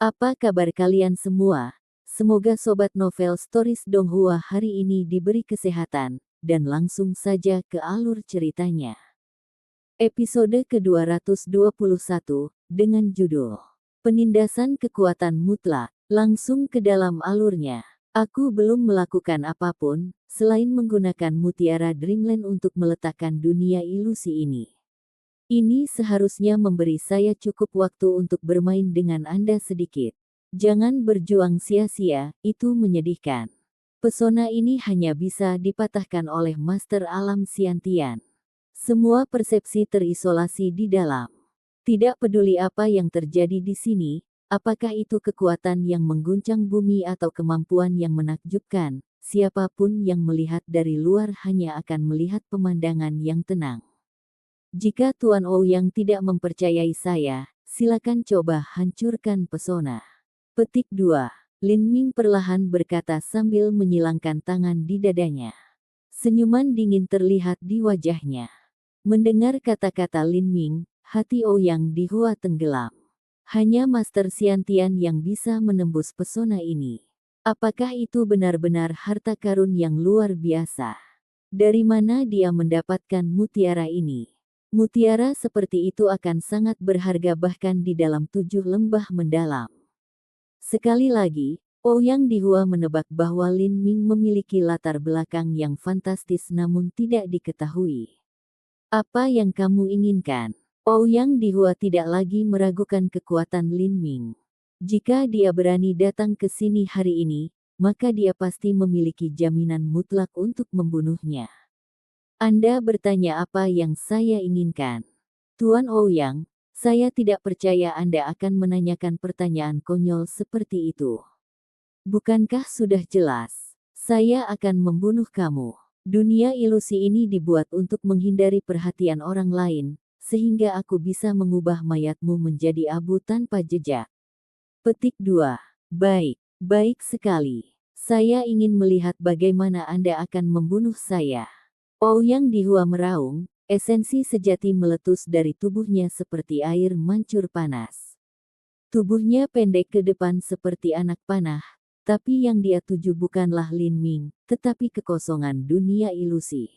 Apa kabar kalian semua? Semoga Sobat Novel Stories Donghua hari ini diberi kesehatan, dan langsung saja ke alur ceritanya. Episode ke-221, dengan judul Penindasan Kekuatan Mutlak, langsung ke dalam alurnya. Aku belum melakukan apapun, selain menggunakan Mutiara Dreamland untuk meletakkan dunia ilusi ini. Ini seharusnya memberi saya cukup waktu untuk bermain dengan Anda sedikit. Jangan berjuang sia-sia, itu menyedihkan. Pesona ini hanya bisa dipatahkan oleh Master Alam Siantian. Semua persepsi terisolasi di dalam. Tidak peduli apa yang terjadi di sini, apakah itu kekuatan yang mengguncang bumi atau kemampuan yang menakjubkan, siapapun yang melihat dari luar hanya akan melihat pemandangan yang tenang. Jika Tuan Ouyang tidak mempercayai saya, silakan coba hancurkan pesona. Petik 2. Lin Ming perlahan berkata sambil menyilangkan tangan di dadanya. Senyuman dingin terlihat di wajahnya. Mendengar kata-kata Lin Ming, hati Ouyang di Hua tenggelam. Hanya Master Siantian yang bisa menembus pesona ini. Apakah itu benar-benar harta karun yang luar biasa? Dari mana dia mendapatkan mutiara ini? Mutiara seperti itu akan sangat berharga bahkan di dalam 7 lembah mendalam. Sekali lagi, Ouyang Dihua menebak bahwa Lin Ming memiliki latar belakang yang fantastis namun tidak diketahui. Apa yang kamu inginkan? Ouyang Dihua tidak lagi meragukan kekuatan Lin Ming. Jika dia berani datang ke sini hari ini, maka dia pasti memiliki jaminan mutlak untuk membunuhnya. Anda bertanya apa yang saya inginkan. Tuan Ouyang, saya tidak percaya Anda akan menanyakan pertanyaan konyol seperti itu. Bukankah sudah jelas? Saya akan membunuh kamu. Dunia ilusi ini dibuat untuk menghindari perhatian orang lain, sehingga aku bisa mengubah mayatmu menjadi abu tanpa jejak. Petik 2. Baik, baik sekali. Saya ingin melihat bagaimana Anda akan membunuh saya. Ouyang Dihua meraung, esensi sejati meletus dari tubuhnya seperti air mancur panas. Tubuhnya pendek ke depan seperti anak panah, tapi yang dia tuju bukanlah Lin Ming, tetapi kekosongan dunia ilusi.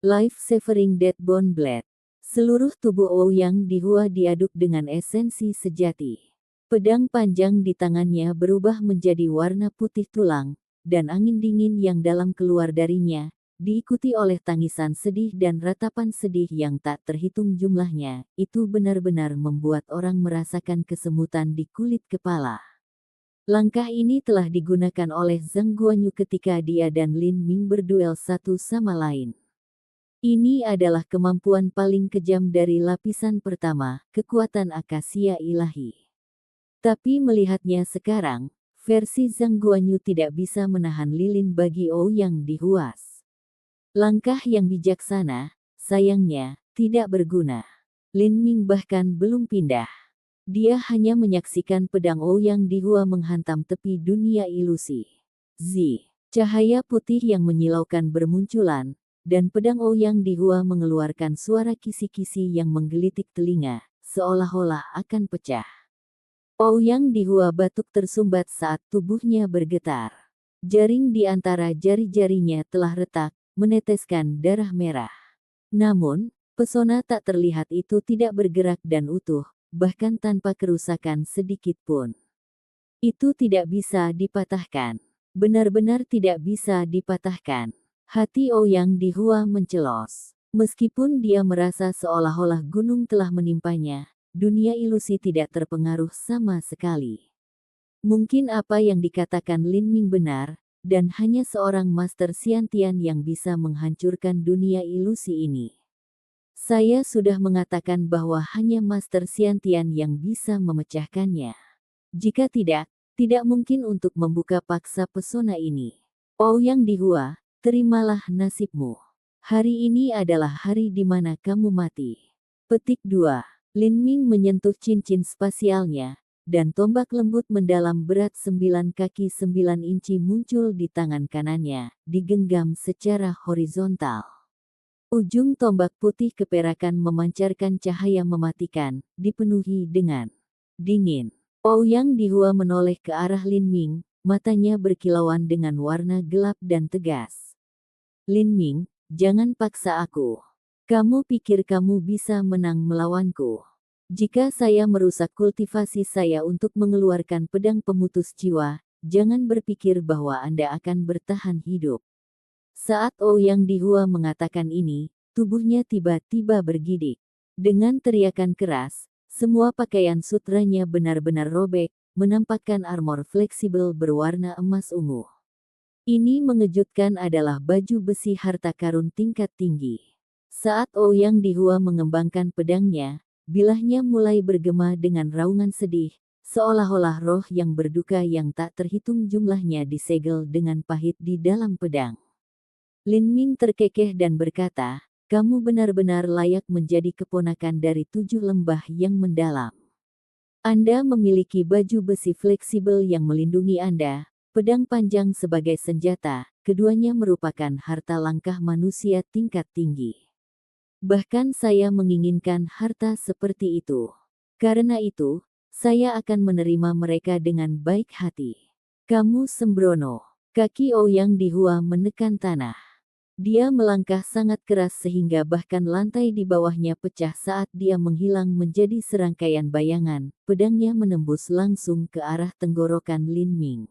Life-saving Deathbone Blade. Seluruh tubuh Ouyang Dihua diaduk dengan esensi sejati. Pedang panjang di tangannya berubah menjadi warna putih tulang, dan angin dingin yang dalam keluar darinya, diikuti oleh tangisan sedih dan ratapan sedih yang tak terhitung jumlahnya, itu benar-benar membuat orang merasakan kesemutan di kulit kepala. Langkah ini telah digunakan oleh Zhang Guanyu ketika dia dan Lin Ming berduel satu sama lain. Ini adalah kemampuan paling kejam dari lapisan pertama, kekuatan akasia ilahi. Tapi melihatnya sekarang, versi Zhang Guanyu tidak bisa menahan lilin bagi Ouyang Dihua. Langkah yang bijaksana, sayangnya, tidak berguna. Lin Ming bahkan belum pindah. Dia hanya menyaksikan pedang Ouyang Dihua menghantam tepi dunia ilusi. Cahaya putih yang menyilaukan bermunculan, dan pedang Ouyang Dihua mengeluarkan suara kisi-kisi yang menggelitik telinga, seolah-olah akan pecah. Ouyang Dihua batuk tersumbat saat tubuhnya bergetar. Jaring di antara jari-jarinya telah retak, meneteskan darah merah. Namun, pesona tak terlihat itu tidak bergerak dan utuh, bahkan tanpa kerusakan sedikit pun. Itu tidak bisa dipatahkan. Benar-benar tidak bisa dipatahkan. Hati Ouyang Dihua mencelos. Meskipun dia merasa seolah-olah gunung telah menimpanya, dunia ilusi tidak terpengaruh sama sekali. Mungkin apa yang dikatakan Lin Ming benar, dan hanya seorang Master Siantian yang bisa menghancurkan dunia ilusi ini. Saya sudah mengatakan bahwa hanya Master Siantian yang bisa memecahkannya. Jika tidak, tidak mungkin untuk membuka paksa pesona ini. Ouyang Dihua, terimalah nasibmu. Hari ini adalah hari di mana kamu mati. Petik 2. Lin Ming menyentuh cincin spasialnya, dan tombak lembut mendalam berat 9 kaki 9 inci muncul di tangan kanannya, digenggam secara horizontal. Ujung tombak putih keperakan memancarkan cahaya mematikan, dipenuhi dengan dingin. Ouyang Dihua menoleh ke arah Lin Ming, matanya berkilauan dengan warna gelap dan tegas. Lin Ming, jangan paksa aku. Kamu pikir kamu bisa menang melawanku? Jika saya merusak kultivasi saya untuk mengeluarkan pedang pemutus jiwa, jangan berpikir bahwa Anda akan bertahan hidup. Saat Ouyang Dihua mengatakan ini, tubuhnya tiba-tiba bergidik. Dengan teriakan keras, semua pakaian sutranya benar-benar robek, menampakkan armor fleksibel berwarna emas ungu. Ini mengejutkan adalah baju besi harta karun tingkat tinggi. Saat Ouyang Dihua mengembangkan pedangnya, bilahnya mulai bergema dengan raungan sedih, seolah-olah roh yang berduka yang tak terhitung jumlahnya disegel dengan pahit di dalam pedang. Lin Ming terkekeh dan berkata, kamu benar-benar layak menjadi keponakan dari 7 lembah yang mendalam. Anda memiliki baju besi fleksibel yang melindungi Anda, pedang panjang sebagai senjata, keduanya merupakan harta langkah manusia tingkat tinggi. Bahkan saya menginginkan harta seperti itu. Karena itu, saya akan menerima mereka dengan baik hati. Kamu sembrono. Kaki Ouyang Dihua menekan tanah. Dia melangkah sangat keras sehingga bahkan lantai di bawahnya pecah saat dia menghilang menjadi serangkaian bayangan, pedangnya menembus langsung ke arah tenggorokan Lin Ming.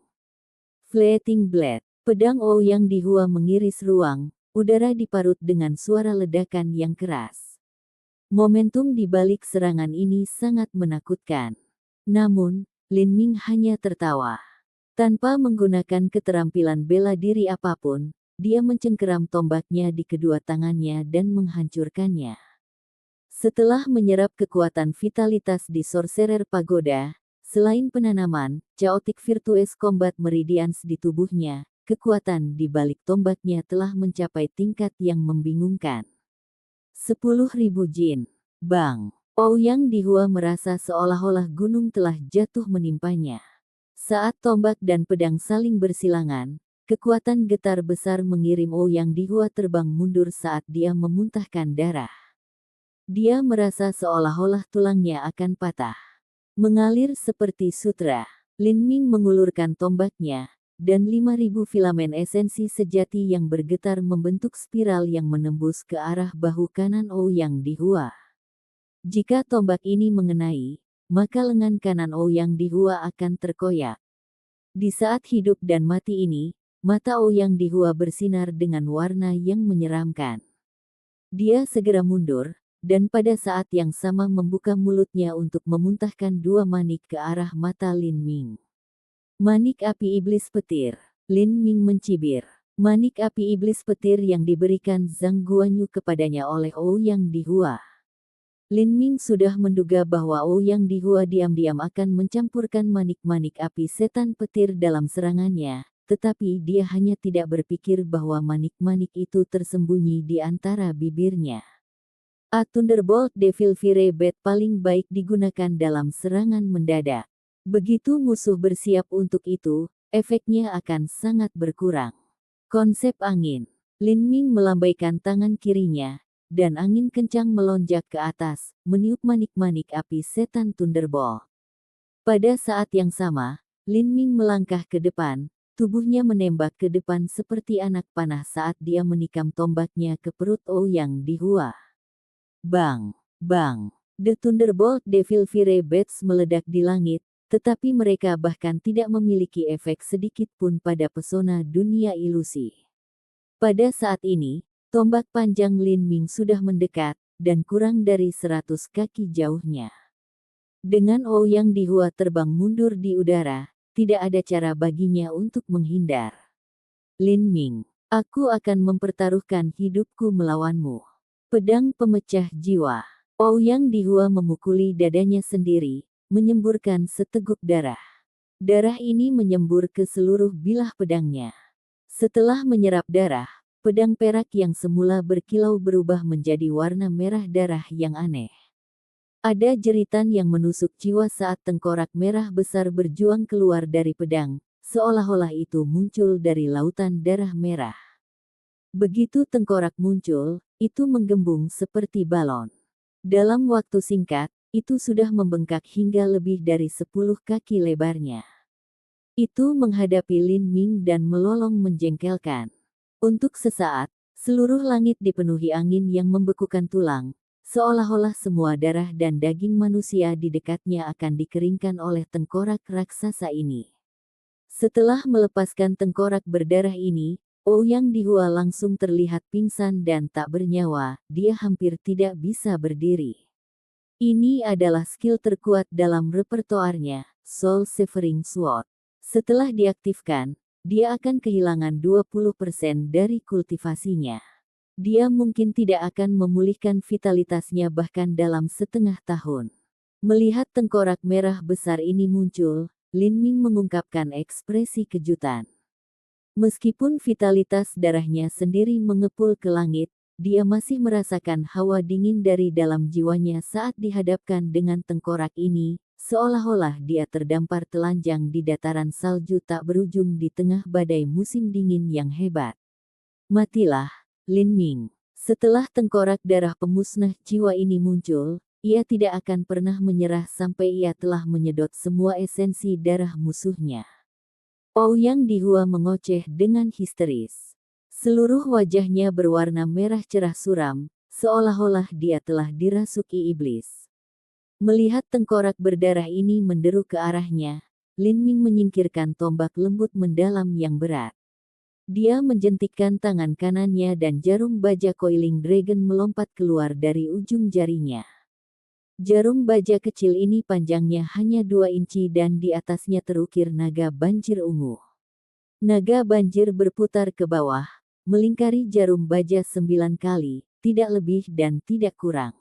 Fleeting Blade. Pedang Ouyang Dihua mengiris ruang, udara diparut dengan suara ledakan yang keras. Momentum di balik serangan ini sangat menakutkan. Namun, Lin Ming hanya tertawa. Tanpa menggunakan keterampilan bela diri apapun, dia mencengkeram tombaknya di kedua tangannya dan menghancurkannya. Setelah menyerap kekuatan vitalitas di Sorcerer Pagoda, selain penanaman Chaotic Virtuous Combat Meridians di tubuhnya, kekuatan di balik tombaknya telah mencapai tingkat yang membingungkan. 10.000 jin. Bang! Ouyang Dihua merasa seolah-olah gunung telah jatuh menimpanya. Saat tombak dan pedang saling bersilangan, kekuatan getar besar mengirim Ouyang Dihua terbang mundur saat dia memuntahkan darah. Dia merasa seolah-olah tulangnya akan patah. Mengalir seperti sutra, Lin Ming mengulurkan tombaknya, dan 5.000 filamen esensi sejati yang bergetar membentuk spiral yang menembus ke arah bahu kanan Ouyang Dihua. Jika tombak ini mengenai, maka lengan kanan Ouyang Dihua akan terkoyak. Di saat hidup dan mati ini, mata Ouyang Dihua bersinar dengan warna yang menyeramkan. Dia segera mundur, dan pada saat yang sama membuka mulutnya untuk memuntahkan 2 manik ke arah mata Lin Ming. Manik api iblis petir. Lin Ming mencibir. Manik api iblis petir yang diberikan Zhang Guanyu kepadanya oleh Ouyang Dihua. Lin Ming sudah menduga bahwa Ouyang Dihua diam-diam akan mencampurkan manik-manik api setan petir dalam serangannya, tetapi dia hanya tidak berpikir bahwa manik-manik itu tersembunyi di antara bibirnya. A Thunderbolt Devil Fire Bat paling baik digunakan dalam serangan mendadak. Begitu musuh bersiap untuk itu, efeknya akan sangat berkurang. Konsep angin. Lin Ming melambaikan tangan kirinya, dan angin kencang melonjak ke atas, meniup manik-manik api setan Thunderbolt. Pada saat yang sama, Lin Ming melangkah ke depan, tubuhnya menembak ke depan seperti anak panah saat dia menikam tombaknya ke perut Ouyang Dihua. Bang! Bang! The Thunderbolt Devil Fire Bats meledak di langit, tetapi mereka bahkan tidak memiliki efek sedikit pun pada pesona dunia ilusi. Pada saat ini, tombak panjang Lin Ming sudah mendekat, dan kurang dari 100 kaki jauhnya. Dengan Ouyang Dihua terbang mundur di udara, tidak ada cara baginya untuk menghindar. Lin Ming, aku akan mempertaruhkan hidupku melawanmu. Pedang pemecah jiwa. Ouyang Dihua memukuli dadanya sendiri, menyemburkan seteguk darah. Darah ini menyembur ke seluruh bilah pedangnya. Setelah menyerap darah, pedang perak yang semula berkilau berubah menjadi warna merah darah yang aneh. Ada jeritan yang menusuk jiwa saat tengkorak merah besar berjuang keluar dari pedang, seolah-olah itu muncul dari lautan darah merah. Begitu tengkorak muncul, itu menggembung seperti balon. Dalam waktu singkat, itu sudah membengkak hingga lebih dari 10 kaki lebarnya. Itu menghadapi Lin Ming dan melolong menjengkelkan. Untuk sesaat, seluruh langit dipenuhi angin yang membekukan tulang, seolah-olah semua darah dan daging manusia di dekatnya akan dikeringkan oleh tengkorak raksasa ini. Setelah melepaskan tengkorak berdarah ini, Ouyang Dihua langsung terlihat pingsan dan tak bernyawa, dia hampir tidak bisa berdiri. Ini adalah skill terkuat dalam repertoarnya, Soul Severing Sword. Setelah diaktifkan, dia akan kehilangan 20% dari kultivasinya. Dia mungkin tidak akan memulihkan vitalitasnya bahkan dalam setengah tahun. Melihat tengkorak merah besar ini muncul, Lin Ming mengungkapkan ekspresi kejutan. Meskipun vitalitas darahnya sendiri mengepul ke langit, dia masih merasakan hawa dingin dari dalam jiwanya saat dihadapkan dengan tengkorak ini, seolah-olah dia terdampar telanjang di dataran salju tak berujung di tengah badai musim dingin yang hebat. Matilah, Lin Ming. Setelah tengkorak darah pemusnah jiwa ini muncul, ia tidak akan pernah menyerah sampai ia telah menyedot semua esensi darah musuhnya. Ouyang Dihua mengoceh dengan histeris. Seluruh wajahnya berwarna merah cerah suram, seolah-olah dia telah dirasuki iblis. Melihat tengkorak berdarah ini menderu ke arahnya, Lin Ming menyingkirkan tombak lembut mendalam yang berat. Dia menjentikkan tangan kanannya dan jarum baja Coiling Dragon melompat keluar dari ujung jarinya. Jarum baja kecil ini panjangnya hanya 2 inci dan di atasnya terukir naga banjir ungu. Naga banjir berputar ke bawah, melingkari jarum baja 9 kali, tidak lebih dan tidak kurang.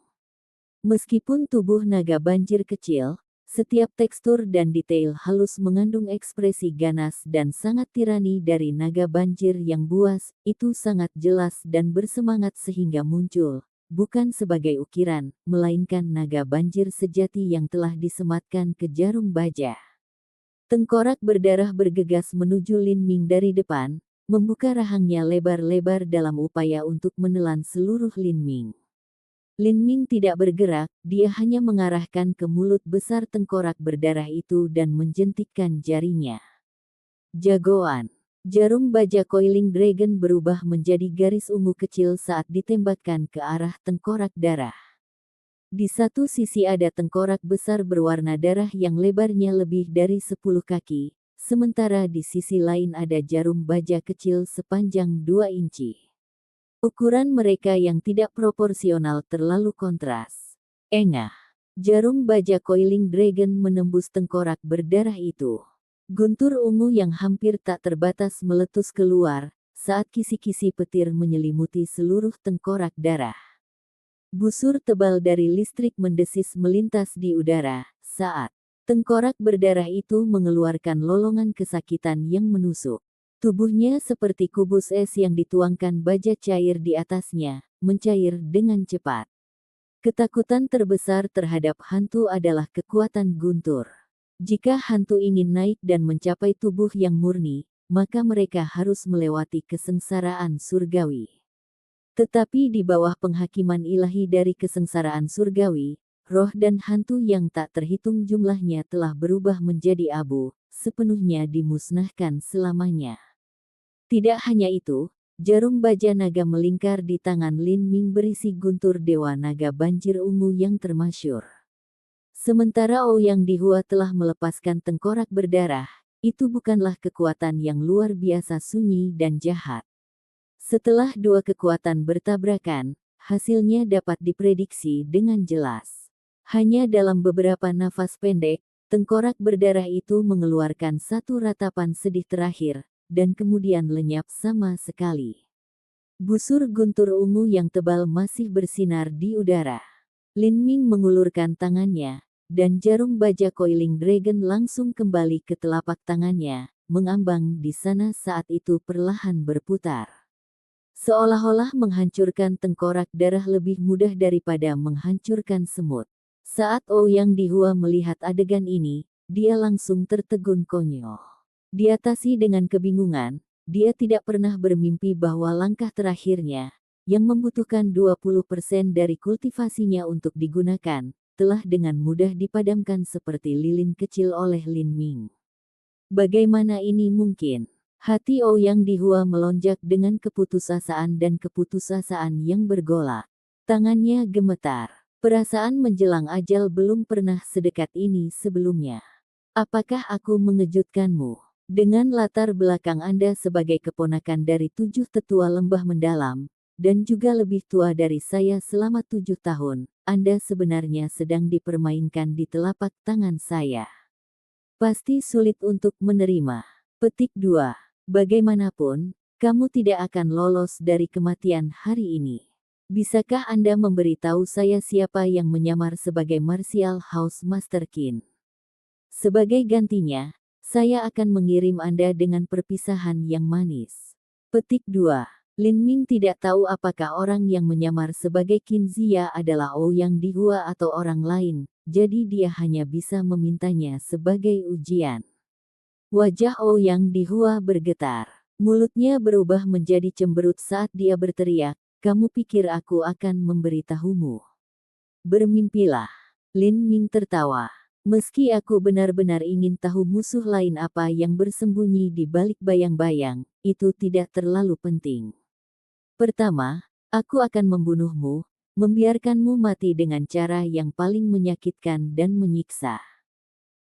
Meskipun tubuh naga banjir kecil, setiap tekstur dan detail halus mengandung ekspresi ganas dan sangat tirani dari naga banjir yang buas, itu sangat jelas dan bersemangat sehingga muncul, bukan sebagai ukiran, melainkan naga banjir sejati yang telah disematkan ke jarum baja. Tengkorak berdarah bergegas menuju Lin Ming dari depan, membuka rahangnya lebar-lebar dalam upaya untuk menelan seluruh Lin Ming. Lin Ming tidak bergerak, dia hanya mengarahkan ke mulut besar tengkorak berdarah itu dan menjentikkan jarinya. Jagoan. Jarum baja Coiling Dragon berubah menjadi garis ungu kecil saat ditembakkan ke arah tengkorak darah. Di satu sisi ada tengkorak besar berwarna darah yang lebarnya lebih dari 10 kaki, sementara di sisi lain ada jarum baja kecil sepanjang 2 inci. Ukuran mereka yang tidak proporsional terlalu kontras. Engah. Jarum baja Coiling Dragon menembus tengkorak berdarah itu. Guntur ungu yang hampir tak terbatas meletus keluar, saat kisi-kisi petir menyelimuti seluruh tengkorak darah. Busur tebal dari listrik mendesis melintas di udara, saat tengkorak berdarah itu mengeluarkan lolongan kesakitan yang menusuk. Tubuhnya seperti kubus es yang dituangkan baja cair di atasnya, mencair dengan cepat. Ketakutan terbesar terhadap hantu adalah kekuatan Guntur. Jika hantu ingin naik dan mencapai tubuh yang murni, maka mereka harus melewati kesengsaraan surgawi. Tetapi di bawah penghakiman ilahi dari kesengsaraan surgawi, roh dan hantu yang tak terhitung jumlahnya telah berubah menjadi abu, sepenuhnya dimusnahkan selamanya. Tidak hanya itu, jarum baja naga melingkar di tangan Lin Ming berisi guntur dewa naga banjir ungu yang termasyur. Sementara Ouyang Dihua telah melepaskan tengkorak berdarah, itu bukanlah kekuatan yang luar biasa sunyi dan jahat. Setelah dua kekuatan bertabrakan, hasilnya dapat diprediksi dengan jelas. Hanya dalam beberapa nafas pendek, tengkorak berdarah itu mengeluarkan satu ratapan sedih terakhir, dan kemudian lenyap sama sekali. Busur guntur ungu yang tebal masih bersinar di udara. Lin Ming mengulurkan tangannya, dan jarum baja Coiling Dragon langsung kembali ke telapak tangannya, mengambang di sana saat itu perlahan berputar. Seolah-olah menghancurkan tengkorak darah lebih mudah daripada menghancurkan semut. Saat Ouyang Dihua melihat adegan ini, dia langsung tertegun konyol. Diatasi dengan kebingungan, dia tidak pernah bermimpi bahwa langkah terakhirnya, yang membutuhkan 20% dari kultivasinya untuk digunakan, telah dengan mudah dipadamkan seperti lilin kecil oleh Lin Ming. Bagaimana ini mungkin? Hati Ouyang Dihua melonjak dengan keputusasaan dan keputusasaan yang bergolak. Tangannya gemetar. Perasaan menjelang ajal belum pernah sedekat ini sebelumnya. Apakah aku mengejutkanmu? Dengan latar belakang Anda sebagai keponakan dari 7 tetua lembah mendalam, dan juga lebih tua dari saya selama 7 tahun, Anda sebenarnya sedang dipermainkan di telapak tangan saya. Pasti sulit untuk menerima. Petik 2. Bagaimanapun, kamu tidak akan lolos dari kematian hari ini. Bisakah Anda memberitahu saya siapa yang menyamar sebagai Martial House Master Qin? Sebagai gantinya, saya akan mengirim Anda dengan perpisahan yang manis. Petik 2. Lin Ming tidak tahu apakah orang yang menyamar sebagai Qin Zia adalah Ouyang Dihua atau orang lain, jadi dia hanya bisa memintanya sebagai ujian. Wajah Ouyang Dihua bergetar. Mulutnya berubah menjadi cemberut saat dia berteriak, "Kamu pikir aku akan memberitahumu? Bermimpilah." Lin Ming tertawa. Meski aku benar-benar ingin tahu musuh lain apa yang bersembunyi di balik bayang-bayang, itu tidak terlalu penting. Pertama, aku akan membunuhmu, membiarkanmu mati dengan cara yang paling menyakitkan dan menyiksa.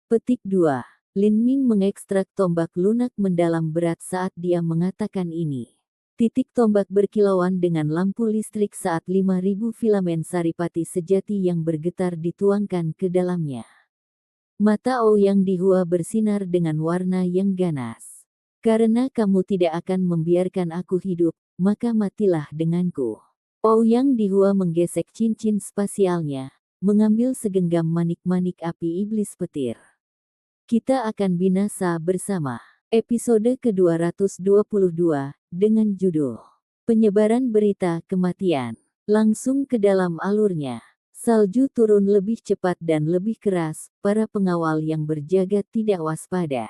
Petik 2. Lin Ming mengekstrak tombak lunak mendalam berat saat dia mengatakan ini. Titik tombak berkilauan dengan lampu listrik saat 5.000 filamen saripati sejati yang bergetar dituangkan ke dalamnya. Mata Ouyang Dihua bersinar dengan warna yang ganas. Karena kamu tidak akan membiarkan aku hidup, maka matilah denganku. Ouyang Dihua menggesek cincin spasialnya, mengambil segenggam manik-manik api iblis petir. Kita akan binasa bersama. Episode ke-222, dengan judul Penyebaran Berita Kematian. Langsung ke dalam alurnya. Salju turun lebih cepat dan lebih keras, para pengawal yang berjaga tidak waspada.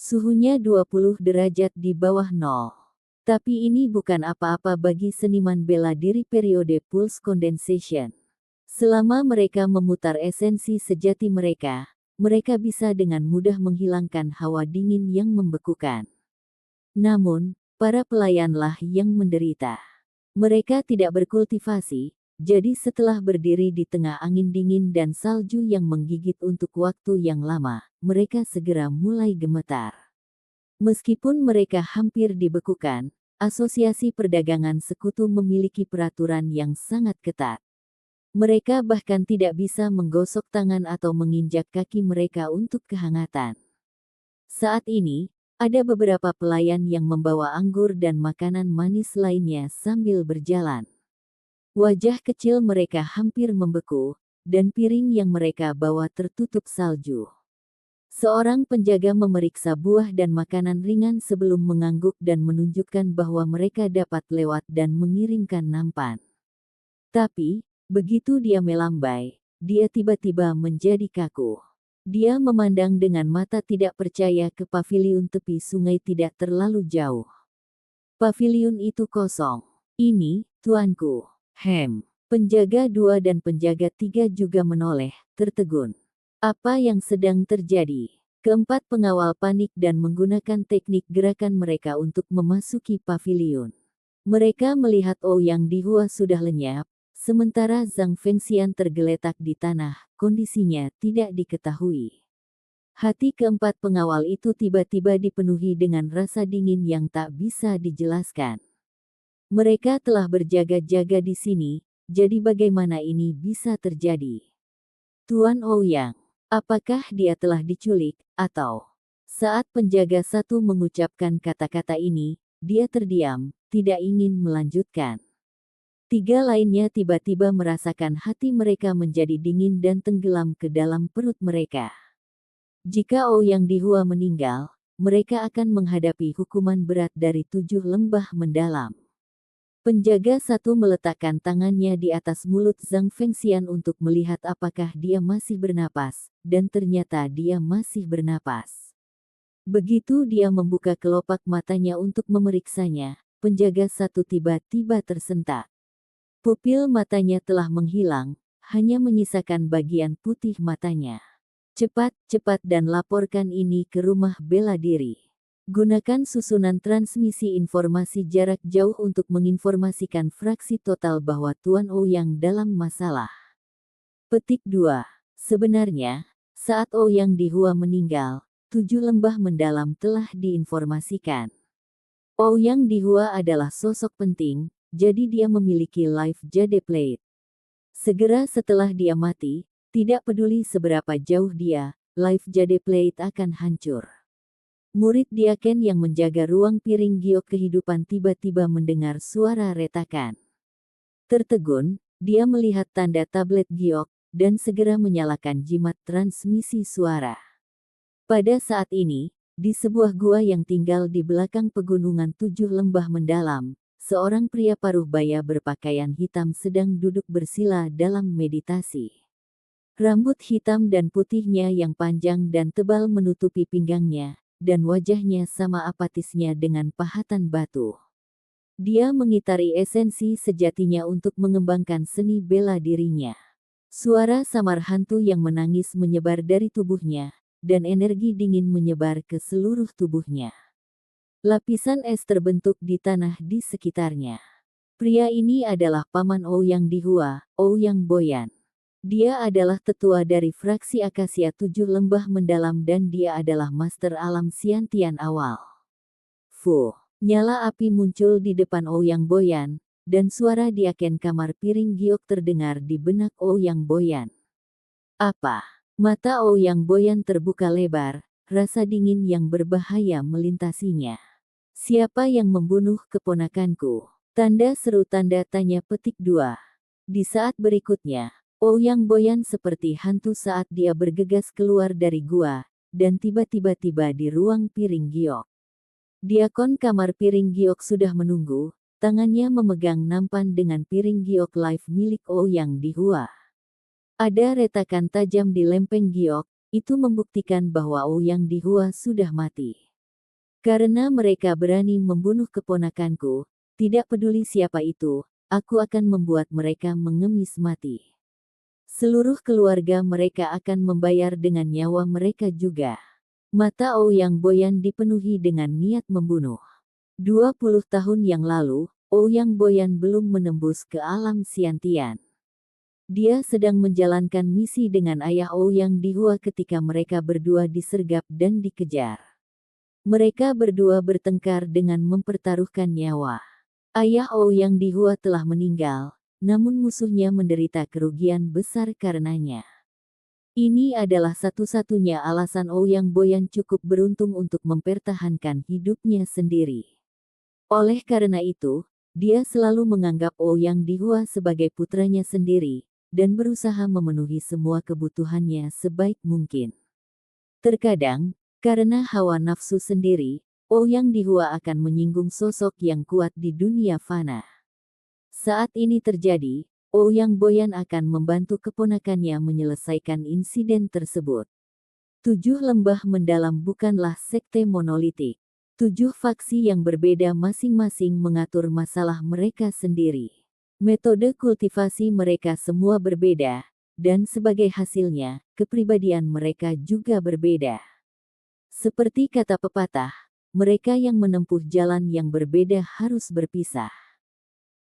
Suhunya 20 derajat di bawah nol. Tapi ini bukan apa-apa bagi seniman bela diri periode pulse condensation. Selama mereka memutar esensi sejati mereka, mereka bisa dengan mudah menghilangkan hawa dingin yang membekukan. Namun, para pelayanlah yang menderita. Mereka tidak berkultivasi, jadi setelah berdiri di tengah angin dingin dan salju yang menggigit untuk waktu yang lama, mereka segera mulai gemetar. Meskipun mereka hampir dibekukan, Asosiasi Perdagangan Sekutu memiliki peraturan yang sangat ketat. Mereka bahkan tidak bisa menggosok tangan atau menginjak kaki mereka untuk kehangatan. Saat ini, ada beberapa pelayan yang membawa anggur dan makanan manis lainnya sambil berjalan. Wajah kecil mereka hampir membeku, dan piring yang mereka bawa tertutup salju. Seorang penjaga memeriksa buah dan makanan ringan sebelum mengangguk dan menunjukkan bahwa mereka dapat lewat dan mengirimkan nampan. Tapi, begitu dia melambai, dia tiba-tiba menjadi kaku. Dia memandang dengan mata tidak percaya ke paviliun tepi sungai tidak terlalu jauh. Paviliun itu kosong. Ini, tuanku. Penjaga 2 dan penjaga 3 juga menoleh, tertegun. Apa yang sedang terjadi? Keempat pengawal panik dan menggunakan teknik gerakan mereka untuk memasuki paviliun. Mereka melihat Ouyang Dihua sudah lenyap, sementara Zhang Fengxian tergeletak di tanah, kondisinya tidak diketahui. Hati keempat pengawal itu tiba-tiba dipenuhi dengan rasa dingin yang tak bisa dijelaskan. Mereka telah berjaga-jaga di sini, jadi bagaimana ini bisa terjadi? Tuan Ouyang, apakah dia telah diculik, atau? Saat penjaga 1 mengucapkan kata-kata ini, dia terdiam, tidak ingin melanjutkan. 3 lainnya tiba-tiba merasakan hati mereka menjadi dingin dan tenggelam ke dalam perut mereka. Jika Ouyang Dihua meninggal, mereka akan menghadapi hukuman berat dari 7 lembah mendalam. Penjaga 1 meletakkan tangannya di atas mulut Zhang Fengxian untuk melihat apakah dia masih bernapas, dan ternyata dia masih bernapas. Begitu dia membuka kelopak matanya untuk memeriksanya, penjaga 1 tiba-tiba tersentak. Pupil matanya telah menghilang, hanya menyisakan bagian putih matanya. Cepat, cepat dan laporkan ini ke rumah bela diri. Gunakan susunan transmisi informasi jarak jauh untuk menginformasikan fraksi total bahwa Tuan Ouyang dalam masalah. Petik 2. Sebenarnya, saat Ouyang Dihua meninggal, 7 lembah mendalam telah diinformasikan. Ouyang Dihua adalah sosok penting, jadi dia memiliki life jade plate. Segera setelah dia mati, tidak peduli seberapa jauh dia, life jade plate akan hancur. Murid Diaken yang menjaga ruang piring giok kehidupan tiba-tiba mendengar suara retakan. Tertegun, dia melihat tanda tablet giok, dan segera menyalakan jimat transmisi suara. Pada saat ini, di sebuah gua yang tinggal di belakang pegunungan 7 lembah mendalam, seorang pria paruh baya berpakaian hitam sedang duduk bersila dalam meditasi. Rambut hitam dan putihnya yang panjang dan tebal menutupi pinggangnya, dan wajahnya sama apatisnya dengan pahatan batu. Dia mengitari esensi sejatinya untuk mengembangkan seni bela dirinya. Suara samar hantu yang menangis menyebar dari tubuhnya, dan energi dingin menyebar ke seluruh tubuhnya. Lapisan es terbentuk di tanah di sekitarnya. Pria ini adalah paman Ouyang Dihua, Ouyang Boyan. Dia adalah tetua dari fraksi Akasia 7 lembah mendalam dan dia adalah master alam Siantian awal. Fuh, nyala api muncul di depan Ouyang Boyan, dan suara Diaken kamar piring giok terdengar di benak Ouyang Boyan. Apa? Mata Ouyang Boyan terbuka lebar, rasa dingin yang berbahaya melintasinya. Siapa yang membunuh keponakanku? Tanda seru tanda tanya petik 2. Di saat berikutnya, Ouyang Boyan seperti hantu saat dia bergegas keluar dari gua, dan tiba-tiba tiba di ruang piring giok. Diakon kamar piring giok sudah menunggu, tangannya memegang nampan dengan piring giok live milik Ouyang Dihua. Ada retakan tajam di lempeng giok, itu membuktikan bahwa Ouyang Dihua sudah mati. Karena mereka berani membunuh keponakanku, tidak peduli siapa itu, aku akan membuat mereka mengemis mati. Seluruh keluarga mereka akan membayar dengan nyawa mereka juga. Mata Ouyang Boyan dipenuhi dengan niat membunuh. 20 tahun yang lalu, Ouyang Boyan belum menembus ke alam Siantian. Dia sedang menjalankan misi dengan ayah Ouyang Dihua ketika mereka berdua disergap dan dikejar. Mereka berdua bertengkar dengan mempertaruhkan nyawa. Ayah Ouyang Dihua telah meninggal, namun musuhnya menderita kerugian besar karenanya. Ini adalah satu-satunya alasan Ouyang Boyan cukup beruntung untuk mempertahankan hidupnya sendiri. Oleh karena itu, dia selalu menganggap Ouyang Dihua sebagai putranya sendiri, dan berusaha memenuhi semua kebutuhannya sebaik mungkin. Terkadang, karena hawa nafsu sendiri, Ouyang Dihua akan menyinggung sosok yang kuat di dunia fana. Saat ini terjadi, Ouyang Boyan akan membantu keponakannya menyelesaikan insiden tersebut. 7 lembah mendalam bukanlah sekte monolitik. 7 faksi yang berbeda masing-masing mengatur masalah mereka sendiri. Metode kultivasi mereka semua berbeda, dan sebagai hasilnya, kepribadian mereka juga berbeda. Seperti kata pepatah, mereka yang menempuh jalan yang berbeda harus berpisah.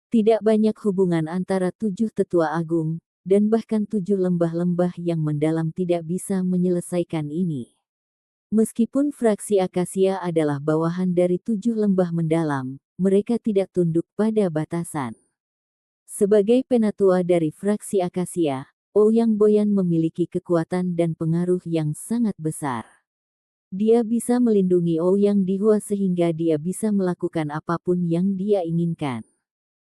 Tidak banyak hubungan antara 7 tetua agung, dan bahkan 7 lembah-lembah yang mendalam tidak bisa menyelesaikan ini. Meskipun fraksi Akasia adalah bawahan dari 7 lembah mendalam, mereka tidak tunduk pada batasan. Sebagai penatua dari fraksi Akasia, Ouyang Boyan memiliki kekuatan dan pengaruh yang sangat besar. Dia bisa melindungi Ouyang Dihua sehingga dia bisa melakukan apapun yang dia inginkan.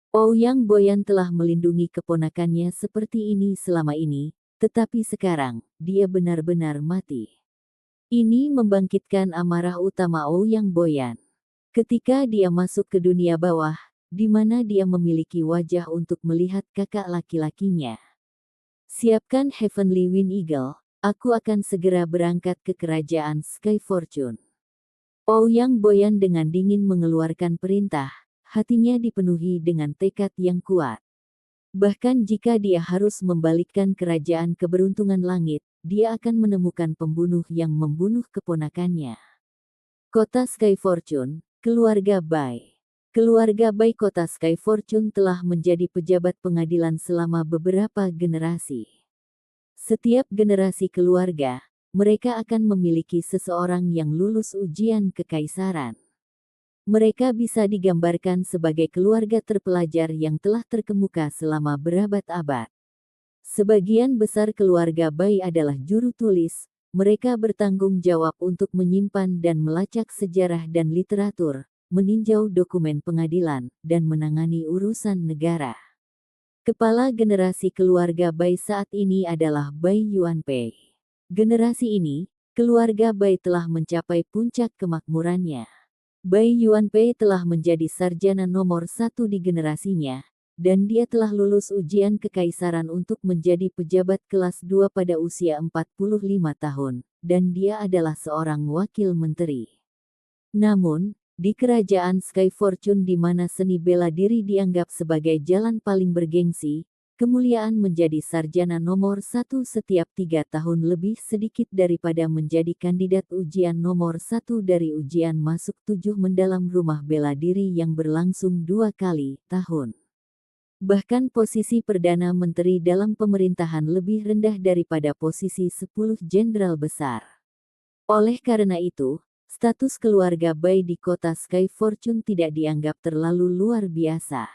Ouyang Boyan telah melindungi keponakannya seperti ini selama ini, tetapi sekarang, dia benar-benar mati. Ini membangkitkan amarah utama Ouyang Boyan. Ketika dia masuk ke dunia bawah, di mana dia memiliki wajah untuk melihat kakak laki-lakinya. Siapkan Heavenly Wind Eagle, aku akan segera berangkat ke kerajaan Sky Fortune. Ouyang Boyan dengan dingin mengeluarkan perintah, hatinya dipenuhi dengan tekad yang kuat. Bahkan jika dia harus membalikkan kerajaan keberuntungan langit, dia akan menemukan pembunuh yang membunuh keponakannya. Kota Sky Fortune, Keluarga Bai. Keluarga Bai Kota Sky Fortune telah menjadi pejabat pengadilan selama beberapa generasi. Setiap generasi keluarga, mereka akan memiliki seseorang yang lulus ujian kekaisaran. Mereka bisa digambarkan sebagai keluarga terpelajar yang telah terkemuka selama berabad-abad. Sebagian besar keluarga Bai adalah juru tulis. Mereka bertanggung jawab untuk menyimpan dan melacak sejarah dan literatur, meninjau dokumen pengadilan, dan menangani urusan negara. Kepala generasi keluarga Bai saat ini adalah Bai Yuanpei. Generasi ini, keluarga Bai telah mencapai puncak kemakmurannya. Bai Yuanpei telah menjadi sarjana nomor 1 di generasinya, dan dia telah lulus ujian kekaisaran untuk menjadi pejabat kelas 2 pada usia 45 tahun, dan dia adalah seorang wakil menteri. Namun, di kerajaan Sky Fortune di mana seni bela diri dianggap sebagai jalan paling bergengsi, kemuliaan menjadi sarjana nomor 1 setiap 3 tahun lebih sedikit daripada menjadi kandidat ujian nomor 1 dari ujian masuk 7 mendalam rumah bela diri yang berlangsung 2 kali tahun. Bahkan posisi Perdana Menteri dalam pemerintahan lebih rendah daripada posisi 10 jenderal besar. Oleh karena itu, status keluarga Bai di kota Sky Fortune tidak dianggap terlalu luar biasa.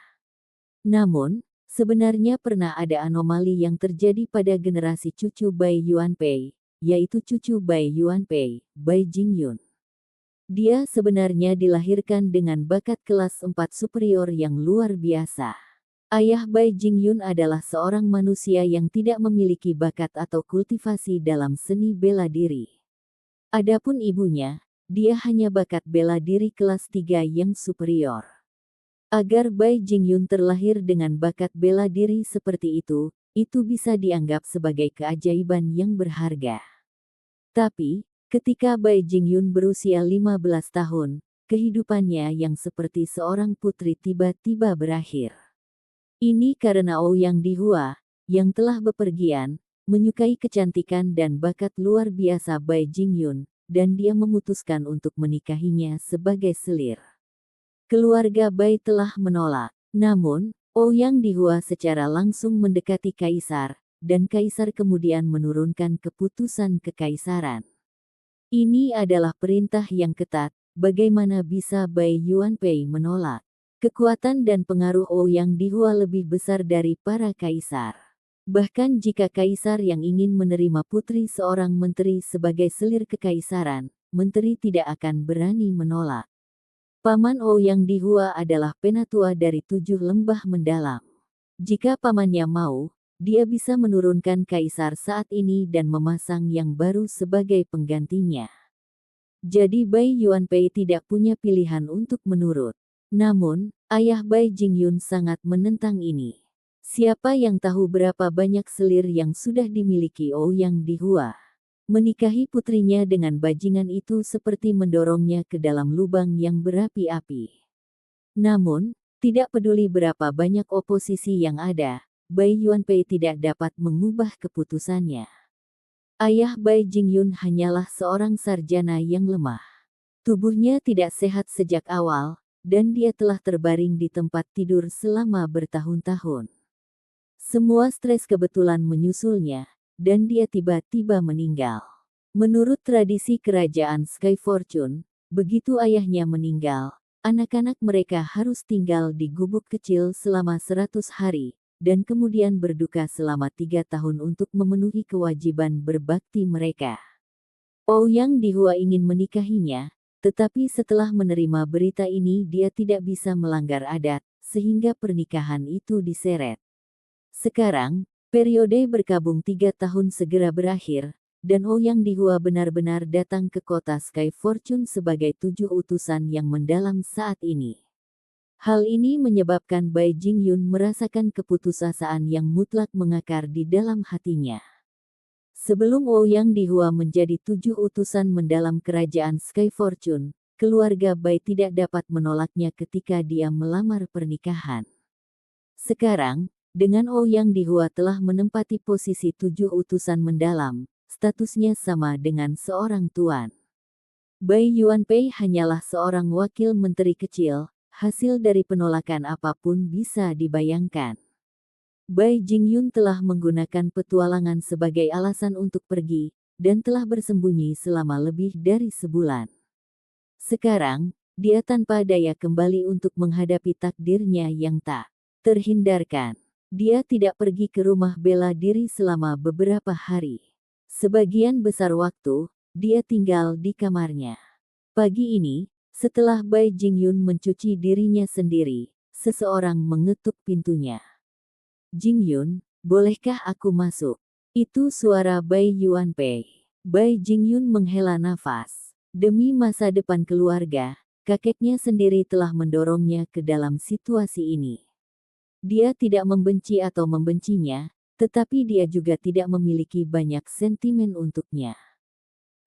Namun, sebenarnya pernah ada anomali yang terjadi pada generasi cucu Bai Yuanpei, yaitu cucu Bai Yuanpei, Bai Jingyun. Dia sebenarnya dilahirkan dengan bakat kelas 4 superior yang luar biasa. Ayah Bai Jingyun adalah seorang manusia yang tidak memiliki bakat atau kultivasi dalam seni bela diri. Adapun ibunya, dia hanya bakat bela diri kelas 3 yang superior. Agar Bai Jingyun terlahir dengan bakat bela diri seperti itu bisa dianggap sebagai keajaiban yang berharga. Tapi, ketika Bai Jingyun berusia 15 tahun, kehidupannya yang seperti seorang putri tiba-tiba berakhir. Ini karena Ouyang Dihua, yang telah bepergian, menyukai kecantikan dan bakat luar biasa Bai Jingyun, dan dia memutuskan untuk menikahinya sebagai selir. Keluarga Bai telah menolak. Namun, Ouyang Dihua secara langsung mendekati kaisar, dan kaisar kemudian menurunkan keputusan kekaisaran. Ini adalah perintah yang ketat, bagaimana bisa Bai Yuanpei menolak? Kekuatan dan pengaruh Ouyang Dihua lebih besar dari para kaisar. Bahkan jika kaisar yang ingin menerima putri seorang menteri sebagai selir kekaisaran, menteri tidak akan berani menolak. Paman Ouyang Dihua adalah penatua dari 7 lembah mendalam. Jika pamannya mau, dia bisa menurunkan kaisar saat ini dan memasang yang baru sebagai penggantinya. Jadi Bai Yuanpei tidak punya pilihan untuk menurut. Namun, ayah Bai Jingyun sangat menentang ini. Siapa yang tahu berapa banyak selir yang sudah dimiliki Ouyang Dihua? Menikahi putrinya dengan bajingan itu seperti mendorongnya ke dalam lubang yang berapi-api. Namun, tidak peduli berapa banyak oposisi yang ada, Bai Yuanpei tidak dapat mengubah keputusannya. Ayah Bai Jingyun hanyalah seorang sarjana yang lemah. Tubuhnya tidak sehat sejak awal, dan dia telah terbaring di tempat tidur selama bertahun-tahun. Semua stres kebetulan menyusulnya, dan dia tiba-tiba meninggal. Menurut tradisi kerajaan Sky Fortune, begitu ayahnya meninggal, anak-anak mereka harus tinggal di gubuk kecil selama 100 hari, dan kemudian berduka selama 3 tahun untuk memenuhi kewajiban berbakti mereka. Ouyang Dihua ingin menikahinya, tetapi setelah menerima berita ini dia tidak bisa melanggar adat, sehingga pernikahan itu diseret. Sekarang, periode berkabung 3 tahun segera berakhir, dan Ouyang Dihua benar-benar datang ke kota Sky Fortune sebagai 7 utusan yang mendalam saat ini. Hal ini menyebabkan Bai Jingyun merasakan keputusasaan yang mutlak mengakar di dalam hatinya. Sebelum Ouyang Dihua menjadi 7 utusan mendalam kerajaan Sky Fortune, keluarga Bai tidak dapat menolaknya ketika dia melamar pernikahan. Sekarang, Dengan Ouyang Dihua telah menempati posisi 7 utusan mendalam, statusnya sama dengan seorang tuan. Bai Yuanpei hanyalah seorang wakil menteri kecil, hasil dari penolakan apapun bisa dibayangkan. Bai Jingyun telah menggunakan petualangan sebagai alasan untuk pergi, dan telah bersembunyi selama lebih dari sebulan. Sekarang, dia tanpa daya kembali untuk menghadapi takdirnya yang tak terhindarkan. Dia tidak pergi ke rumah bela diri selama beberapa hari. Sebagian besar waktu, dia tinggal di kamarnya. Pagi ini, setelah Bai Jingyun mencuci dirinya sendiri, seseorang mengetuk pintunya. "Jingyun, bolehkah aku masuk?" Itu suara Bai Yuanpei. Bai Jingyun menghela nafas. Demi masa depan keluarga, kakeknya sendiri telah mendorongnya ke dalam situasi ini. Dia tidak membenci atau membencinya, tetapi dia juga tidak memiliki banyak sentimen untuknya.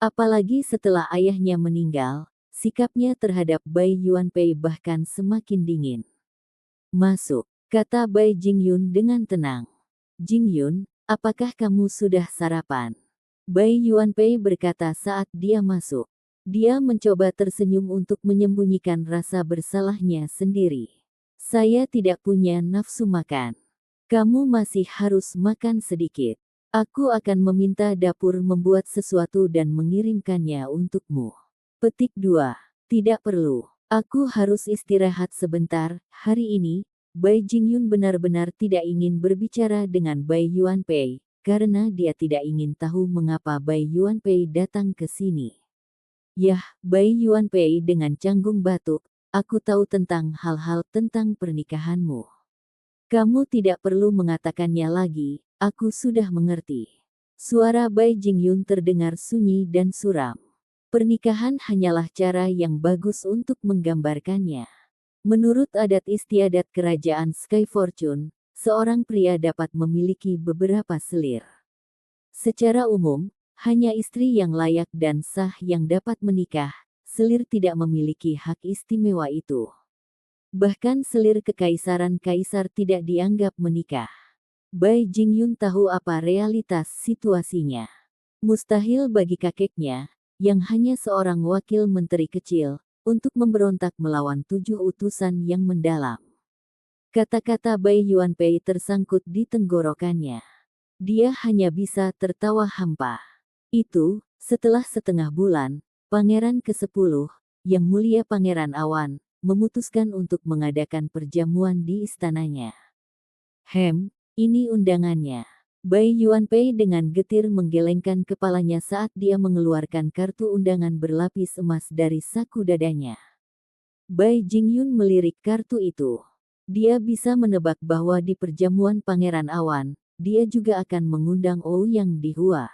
Apalagi setelah ayahnya meninggal, sikapnya terhadap Bai Yuanpei bahkan semakin dingin. "Masuk," kata Bai Jingyun dengan tenang. "Jingyun, apakah kamu sudah sarapan?" Bai Yuanpei berkata saat dia masuk. Dia mencoba tersenyum untuk menyembunyikan rasa bersalahnya sendiri. "Saya tidak punya nafsu makan. Kamu masih harus makan sedikit. Aku akan meminta dapur membuat sesuatu dan mengirimkannya untukmu." Petik 2. Tidak perlu. Aku harus istirahat sebentar. Hari ini, Bai Jingyun benar-benar tidak ingin berbicara dengan Bai Yuanpei, karena dia tidak ingin tahu mengapa Bai Yuanpei datang ke sini. "Yah," Bai Yuanpei dengan canggung batuk, "aku tahu tentang hal-hal tentang pernikahanmu. Kamu tidak perlu mengatakannya lagi, aku sudah mengerti." Suara Bai Jingyun terdengar sunyi dan suram. Pernikahan hanyalah cara yang bagus untuk menggambarkannya. Menurut adat istiadat kerajaan Sky Fortune, seorang pria dapat memiliki beberapa selir. Secara umum, hanya istri yang layak dan sah yang dapat menikah. Selir tidak memiliki hak istimewa itu. Bahkan selir kekaisaran kaisar tidak dianggap menikah. Bai Jingyun tahu apa realitas situasinya. Mustahil bagi kakeknya, yang hanya seorang wakil menteri kecil, untuk memberontak melawan 7 utusan yang mendalam. Kata-kata Bai Yuanpei tersangkut di tenggorokannya. Dia hanya bisa tertawa hampa. Itu, setelah setengah bulan, Pangeran ke-10, Yang Mulia Pangeran Awan, memutuskan untuk mengadakan perjamuan di istananya. Ini undangannya." Bai Yuanpei dengan getir menggelengkan kepalanya saat dia mengeluarkan kartu undangan berlapis emas dari saku dadanya. Bai Jingyun melirik kartu itu. Dia bisa menebak bahwa di perjamuan Pangeran Awan, dia juga akan mengundang Ouyang Dihua.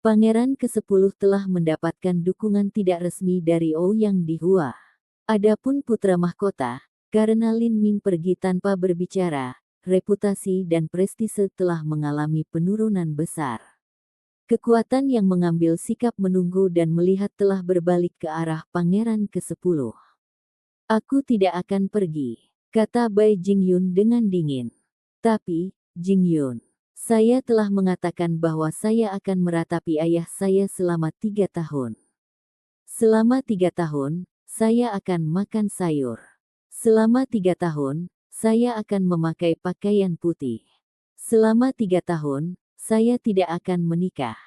Pangeran ke-10 telah mendapatkan dukungan tidak resmi dari Ouyang Dihua. Adapun putra mahkota, karena Lin Ming pergi tanpa berbicara, reputasi dan prestise telah mengalami penurunan besar. Kekuatan yang mengambil sikap menunggu dan melihat telah berbalik ke arah Pangeran ke-10. "Aku tidak akan pergi," kata Bai Jingyun dengan dingin. "Tapi, Jingyun, saya telah mengatakan bahwa saya akan meratapi ayah saya selama 3 tahun. Selama 3 tahun, saya akan makan sayur. Selama 3 tahun, saya akan memakai pakaian putih. Selama 3 tahun, saya tidak akan menikah.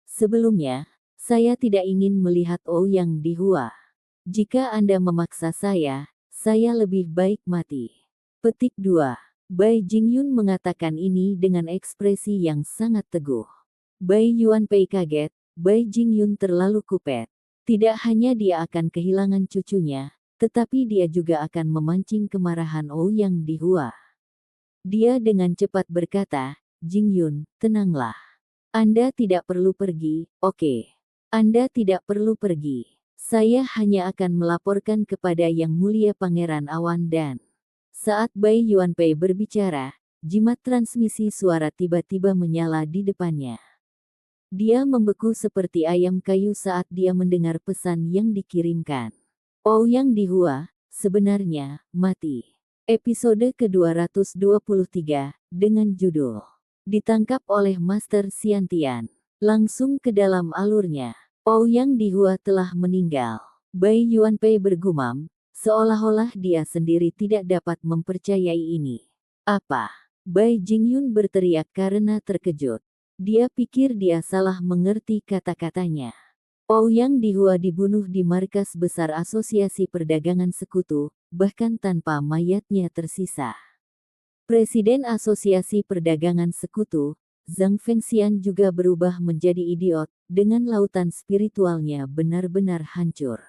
Sebelumnya, saya tidak ingin melihat Ouyang Dihua. Jika Anda memaksa saya lebih baik mati." Petik 2. Bai Jingyun mengatakan ini dengan ekspresi yang sangat teguh. Bai Yuanpei kaget, Bai Jingyun terlalu kupet. Tidak hanya dia akan kehilangan cucunya, tetapi dia juga akan memancing kemarahan Ouyang Dihua. Dia dengan cepat berkata, "Jingyun, tenanglah. Anda tidak perlu pergi, oke? Anda tidak perlu pergi. Saya hanya akan melaporkan kepada Yang Mulia Pangeran Awan dan..." Saat Bai Yuanpei berbicara, jimat transmisi suara tiba-tiba menyala di depannya. Dia membeku seperti ayam kayu saat dia mendengar pesan yang dikirimkan. Ouyang Dihua, sebenarnya, mati. Episode ke-223, dengan judul Ditangkap oleh Master Xiantian. Langsung ke dalam alurnya. Ouyang Dihua telah meninggal. Bai Yuanpei bergumam, seolah-olah dia sendiri tidak dapat mempercayai ini. Apa? Bai Jingyun berteriak karena terkejut. Dia pikir dia salah mengerti kata-katanya. Ouyang Dihua dibunuh di markas besar Asosiasi Perdagangan Sekutu, bahkan tanpa mayatnya tersisa. Presiden Asosiasi Perdagangan Sekutu, Zhang Fengxian juga berubah menjadi idiot, dengan lautan spiritualnya benar-benar hancur.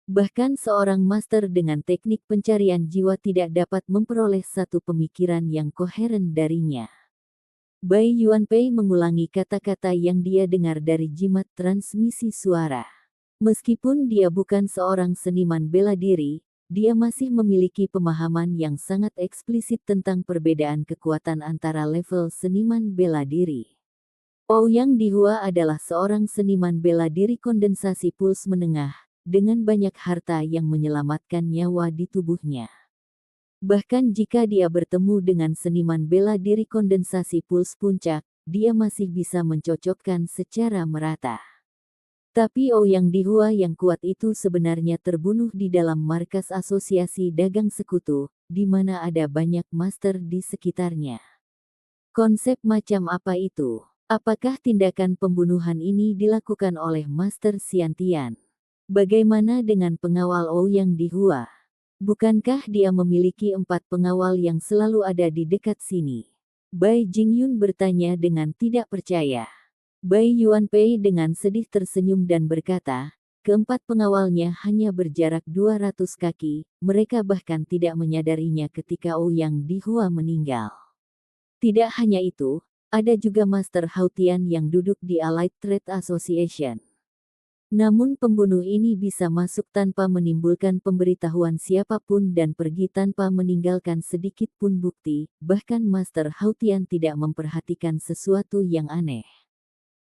Bahkan seorang master dengan teknik pencarian jiwa tidak dapat memperoleh satu pemikiran yang koheren darinya. Bai Yuanpei mengulangi kata-kata yang dia dengar dari jimat transmisi suara. Meskipun dia bukan seorang seniman bela diri, dia masih memiliki pemahaman yang sangat eksplisit tentang perbedaan kekuatan antara level seniman bela diri. Ouyang Dihua adalah seorang seniman bela diri kondensasi puls menengah, dengan banyak harta yang menyelamatkan nyawa di tubuhnya. Bahkan jika dia bertemu dengan seniman bela diri kondensasi puls puncak, dia masih bisa mencocokkan secara merata. Tapi Ouyang Dihua yang kuat itu sebenarnya terbunuh di dalam markas Asosiasi Dagang Sekutu, di mana ada banyak master di sekitarnya. Konsep macam apa itu? Apakah tindakan pembunuhan ini dilakukan oleh Master Xiantian? Bagaimana dengan pengawal Ouyang Dihua? Bukankah dia memiliki 4 pengawal yang selalu ada di dekat sini? Bai Jingyun bertanya dengan tidak percaya. Bai Yuanpei dengan sedih tersenyum dan berkata, keempat pengawalnya hanya berjarak 200 kaki, mereka bahkan tidak menyadarinya ketika Ouyang Dihua meninggal. Tidak hanya itu, ada juga Master Hautian yang duduk di Allied Trade Association. Namun pembunuh ini bisa masuk tanpa menimbulkan pemberitahuan siapapun dan pergi tanpa meninggalkan sedikit pun bukti, bahkan Master Hautian tidak memperhatikan sesuatu yang aneh.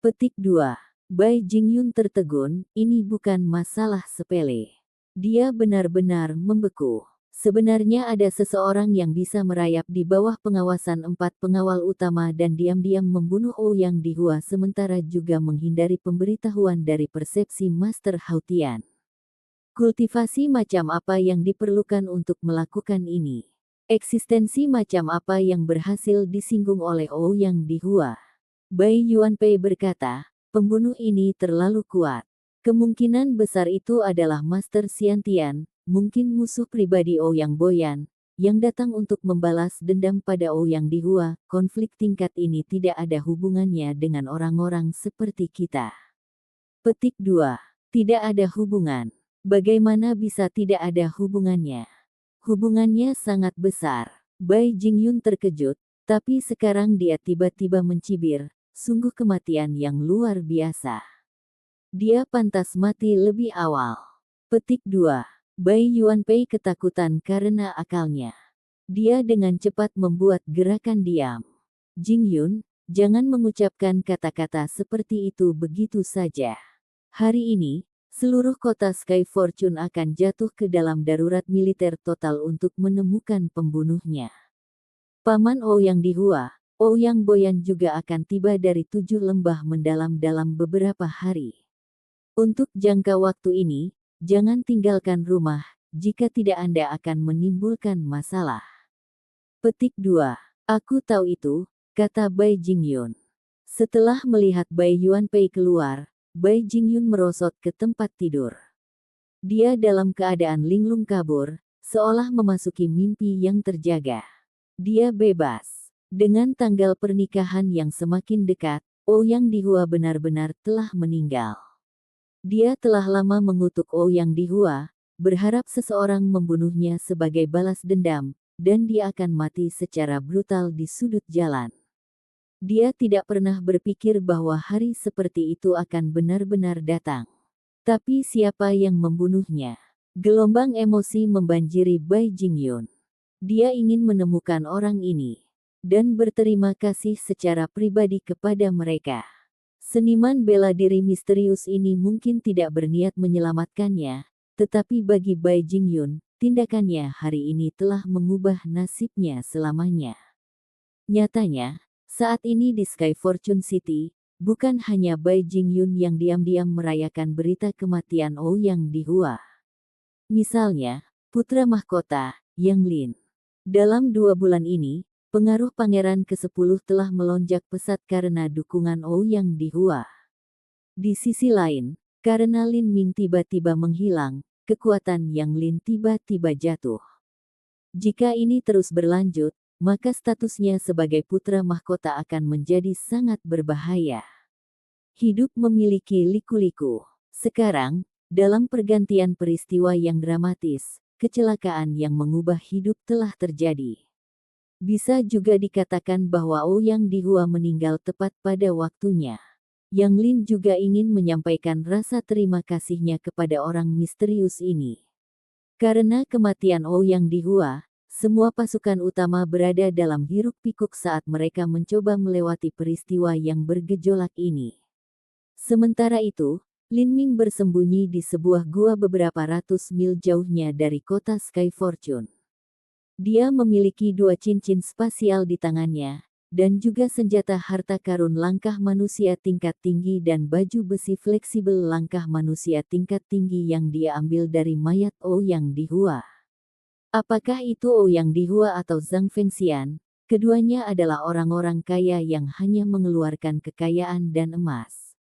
Petik 2. Bai Jingyun tertegun, ini bukan masalah sepele. Dia benar-benar membeku. Sebenarnya ada seseorang yang bisa merayap di bawah pengawasan 4 pengawal utama dan diam-diam membunuh Ouyang Dihua sementara juga menghindari pemberitahuan dari persepsi Master Hautian. Kultivasi macam apa yang diperlukan untuk melakukan ini? Eksistensi macam apa yang berhasil disinggung oleh Ouyang Dihua? Bai Yuanpei berkata, pembunuh ini terlalu kuat. Kemungkinan besar itu adalah Master Xiantian, mungkin musuh pribadi Ouyang Boyan, yang datang untuk membalas dendam pada Ouyang Dihua. Konflik tingkat ini tidak ada hubungannya dengan orang-orang seperti kita. Petik 2. Tidak ada hubungan. Bagaimana bisa tidak ada hubungannya? Hubungannya sangat besar. Bai Jingyun terkejut, tapi sekarang dia tiba-tiba mencibir, sungguh kematian yang luar biasa. Dia pantas mati lebih awal. Petik 2. Bai Yuanpei ketakutan karena akalnya. Dia dengan cepat membuat gerakan diam. Jingyun, jangan mengucapkan kata-kata seperti itu begitu saja. Hari ini, seluruh kota Sky Fortune akan jatuh ke dalam darurat militer total untuk menemukan pembunuhnya. Paman Ouyang Dihua, Ouyang Boyan juga akan tiba dari 7 lembah mendalam dalam beberapa hari. Untuk jangka waktu ini, jangan tinggalkan rumah, jika tidak Anda akan menimbulkan masalah. Petik 2. Aku tahu itu, kata Bai Jingyun. Setelah melihat Bai Yuanpei keluar, Bai Jingyun merosot ke tempat tidur. Dia dalam keadaan linglung kabur, seolah memasuki mimpi yang terjaga. Dia bebas. Dengan tanggal pernikahan yang semakin dekat, Ouyang Dihua benar-benar telah meninggal. Dia telah lama mengutuk Ouyang Dihua, berharap seseorang membunuhnya sebagai balas dendam, dan dia akan mati secara brutal di sudut jalan. Dia tidak pernah berpikir bahwa hari seperti itu akan benar-benar datang. Tapi siapa yang membunuhnya? Gelombang emosi membanjiri Bai Jingyun. Dia ingin menemukan orang ini dan berterima kasih secara pribadi kepada mereka. Seniman bela diri misterius ini mungkin tidak berniat menyelamatkannya, tetapi bagi Bai Jingyun, tindakannya hari ini telah mengubah nasibnya selamanya. Nyatanya, saat ini di Sky Fortune City, bukan hanya Bai Jingyun yang diam-diam merayakan berita kematian Ouyang Dihua. Misalnya, putra mahkota, Yang Lin. Dalam 2 bulan ini, pengaruh pangeran ke-10 telah melonjak pesat karena dukungan Ouyang Dihua. Di sisi lain, karena Lin Ming tiba-tiba menghilang, kekuatan Yang Lin tiba-tiba jatuh. Jika ini terus berlanjut, maka statusnya sebagai putra mahkota akan menjadi sangat berbahaya. Hidup memiliki liku-liku. Sekarang, dalam pergantian peristiwa yang dramatis, kecelakaan yang mengubah hidup telah terjadi. Bisa juga dikatakan bahwa Ouyang Dihua meninggal tepat pada waktunya. Yang Lin juga ingin menyampaikan rasa terima kasihnya kepada orang misterius ini. Karena kematian Ouyang Dihua, semua pasukan utama berada dalam hiruk-pikuk saat mereka mencoba melewati peristiwa yang bergejolak ini. Sementara itu, Lin Ming bersembunyi di sebuah gua beberapa ratus mil jauhnya dari kota Sky Fortune. Dia memiliki 2 cincin spasial di tangannya, dan juga senjata harta karun langkah manusia tingkat tinggi dan baju besi fleksibel langkah manusia tingkat tinggi yang dia ambil dari mayat Ouyang Dihua. Apakah itu Ouyang Dihua atau Zhang Fengxian? Keduanya adalah orang-orang kaya yang hanya mengeluarkan kekayaan dan emas.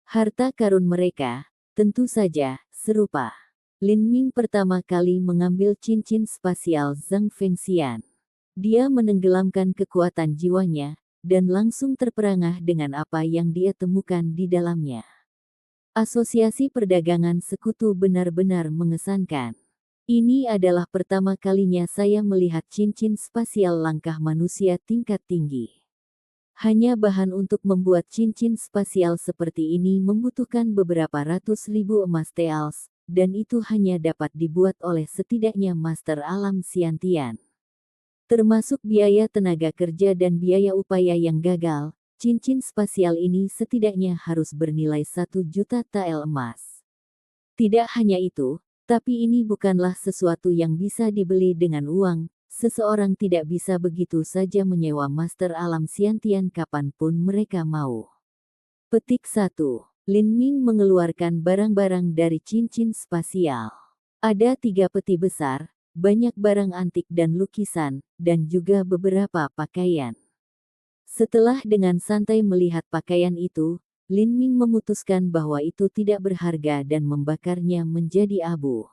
Harta karun mereka, tentu saja, serupa. Lin Ming pertama kali mengambil cincin spasial Zhang Fengxian. Dia menenggelamkan kekuatan jiwanya, dan langsung terperangah dengan apa yang dia temukan di dalamnya. Asosiasi perdagangan sekutu benar-benar mengesankan. Ini adalah pertama kalinya saya melihat cincin spasial langkah manusia tingkat tinggi. Hanya bahan untuk membuat cincin spasial seperti ini membutuhkan beberapa ratus ribu emas taels, dan itu hanya dapat dibuat oleh setidaknya master alam Xiantian. Termasuk biaya tenaga kerja dan biaya upaya yang gagal, cincin spasial ini setidaknya harus bernilai 1 juta tael emas. Tidak hanya itu, tapi ini bukanlah sesuatu yang bisa dibeli dengan uang, seseorang tidak bisa begitu saja menyewa master alam Xiantian kapanpun mereka mau. Petik 1. Lin Ming mengeluarkan barang-barang dari cincin spasial. Ada 3 peti besar, banyak barang antik dan lukisan, dan juga beberapa pakaian. Setelah dengan santai melihat pakaian itu, Lin Ming memutuskan bahwa itu tidak berharga dan membakarnya menjadi abu.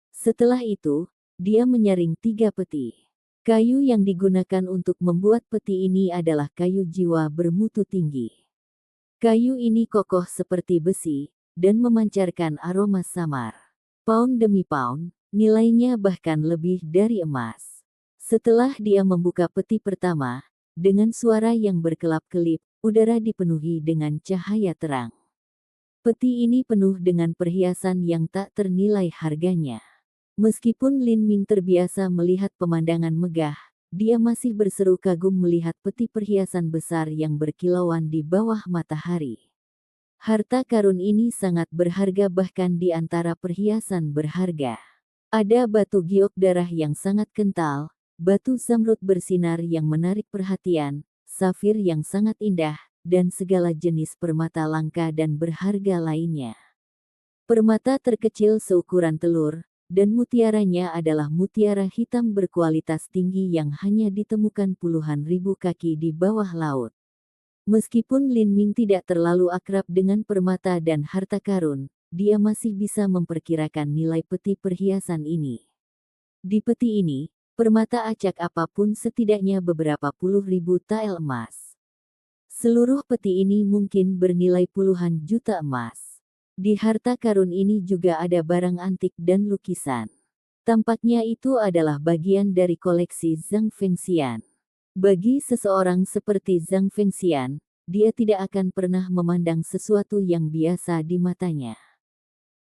Setelah itu, dia menyaring 3 peti. Kayu yang digunakan untuk membuat peti ini adalah kayu jiwa bermutu tinggi. Kayu ini kokoh seperti besi, dan memancarkan aroma samar. Pound demi pound, nilainya bahkan lebih dari emas. Setelah dia membuka peti pertama, dengan suara yang berkelap-kelip, udara dipenuhi dengan cahaya terang. Peti ini penuh dengan perhiasan yang tak ternilai harganya. Meskipun Lin Ming terbiasa melihat pemandangan megah, dia masih berseru kagum melihat peti perhiasan besar yang berkilauan di bawah matahari. Harta karun ini sangat berharga bahkan di antara perhiasan berharga. Ada batu giok darah yang sangat kental, batu zamrud bersinar yang menarik perhatian, safir yang sangat indah, dan segala jenis permata langka dan berharga lainnya. Permata terkecil seukuran telur, dan mutiaranya adalah mutiara hitam berkualitas tinggi yang hanya ditemukan puluhan ribu kaki di bawah laut. Meskipun Lin Ming tidak terlalu akrab dengan permata dan harta karun, dia masih bisa memperkirakan nilai peti perhiasan ini. Di peti ini, permata acak apapun setidaknya beberapa puluh ribu tael emas. Seluruh peti ini mungkin bernilai puluhan juta emas. Di harta karun ini juga ada barang antik dan lukisan. Tampaknya itu adalah bagian dari koleksi Zhang Fengxian. Bagi seseorang seperti Zhang Fengxian, dia tidak akan pernah memandang sesuatu yang biasa di matanya.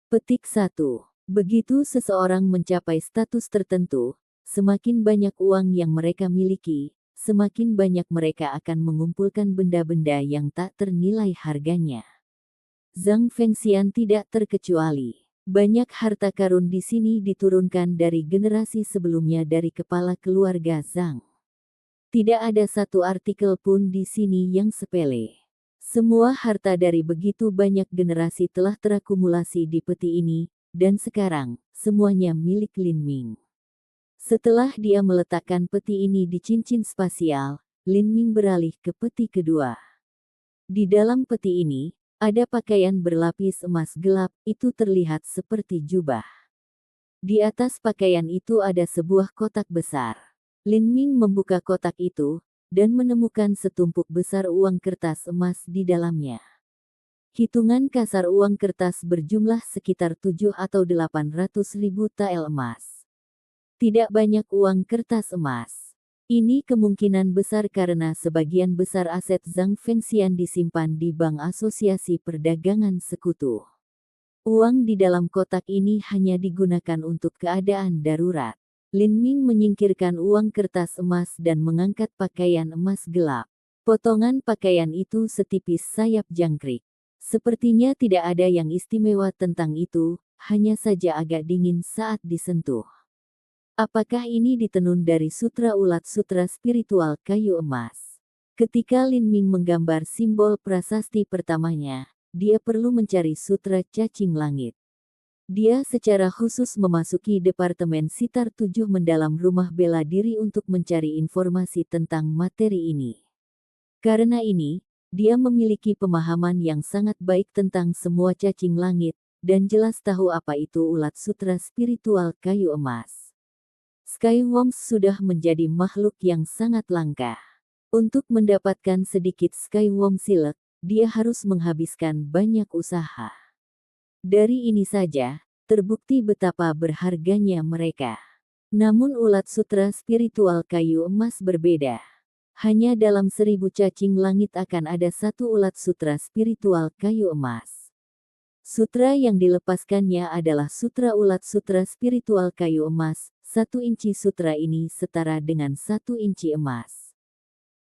Petik 1. Begitu seseorang mencapai status tertentu, semakin banyak uang yang mereka miliki, semakin banyak mereka akan mengumpulkan benda-benda yang tak ternilai harganya. Zhang Fengxian tidak terkecuali. Banyak harta karun di sini diturunkan dari generasi sebelumnya dari kepala keluarga Zhang. Tidak ada satu artikel pun di sini yang sepele. Semua harta dari begitu banyak generasi telah terakumulasi di peti ini, dan sekarang, semuanya milik Lin Ming. Setelah dia meletakkan peti ini di cincin spasial, Lin Ming beralih ke peti kedua. Di dalam peti ini, ada pakaian berlapis emas gelap, itu terlihat seperti jubah. Di atas pakaian itu ada sebuah kotak besar. Lin Ming membuka kotak itu, dan menemukan setumpuk besar uang kertas emas di dalamnya. Hitungan kasar uang kertas berjumlah sekitar 7 atau 800 ribu tael emas. Tidak banyak uang kertas emas. Ini kemungkinan besar karena sebagian besar aset Zhang Fengxian disimpan di Bank Asosiasi Perdagangan Sekutu. Uang di dalam kotak ini hanya digunakan untuk keadaan darurat. Lin Ming menyingkirkan uang kertas emas dan mengangkat pakaian emas gelap. Potongan pakaian itu setipis sayap jangkrik. Sepertinya tidak ada yang istimewa tentang itu, hanya saja agak dingin saat disentuh. Apakah ini ditenun dari sutra ulat sutra spiritual kayu emas? Ketika Lin Ming menggambar simbol prasasti pertamanya, dia perlu mencari sutra cacing langit. Dia secara khusus memasuki Departemen Sitar 7 mendalam rumah bela diri untuk mencari informasi tentang materi ini. Karena ini, dia memiliki pemahaman yang sangat baik tentang semua cacing langit, dan jelas tahu apa itu ulat sutra spiritual kayu emas. Skyworms sudah menjadi makhluk yang sangat langka. Untuk mendapatkan sedikit Skyworm Silk, dia harus menghabiskan banyak usaha. Dari ini saja, terbukti betapa berharganya mereka. Namun ulat sutra spiritual kayu emas berbeda. Hanya dalam 1000 cacing langit akan ada satu ulat sutra spiritual kayu emas. Sutra yang dilepaskannya adalah sutra ulat sutra spiritual kayu emas. 1 inci sutra ini setara dengan 1 inci emas.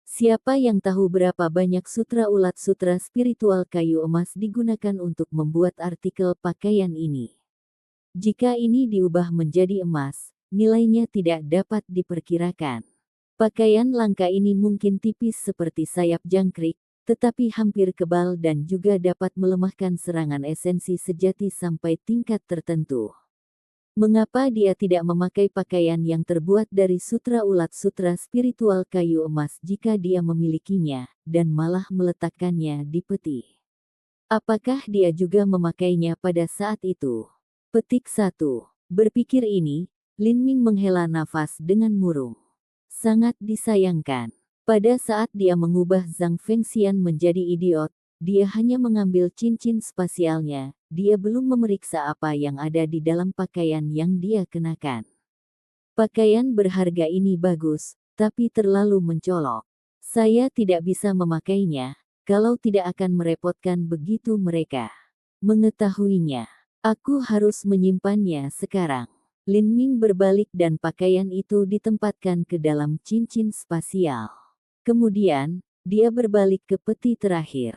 Siapa yang tahu berapa banyak sutra ulat sutra spiritual kayu emas digunakan untuk membuat artikel pakaian ini? Jika ini diubah menjadi emas, nilainya tidak dapat diperkirakan. Pakaian langka ini mungkin tipis seperti sayap jangkrik, tetapi hampir kebal dan juga dapat melemahkan serangan esensi sejati sampai tingkat tertentu. Mengapa dia tidak memakai pakaian yang terbuat dari sutra ulat sutra spiritual kayu emas jika dia memilikinya, dan malah meletakkannya di peti? Apakah dia juga memakainya pada saat itu? Petik 1. Berpikir ini, Lin Ming menghela nafas dengan murung. Sangat disayangkan. Pada saat dia mengubah Zhang Fengxian menjadi idiot, dia hanya mengambil cincin spasialnya, dia belum memeriksa apa yang ada di dalam pakaian yang dia kenakan. Pakaian berharga ini bagus, tapi terlalu mencolok. Saya tidak bisa memakainya, kalau tidak akan merepotkan begitu mereka mengetahuinya. Aku harus menyimpannya sekarang. Lin Ming berbalik dan pakaian itu ditempatkan ke dalam cincin spasial. Kemudian, dia berbalik ke peti terakhir.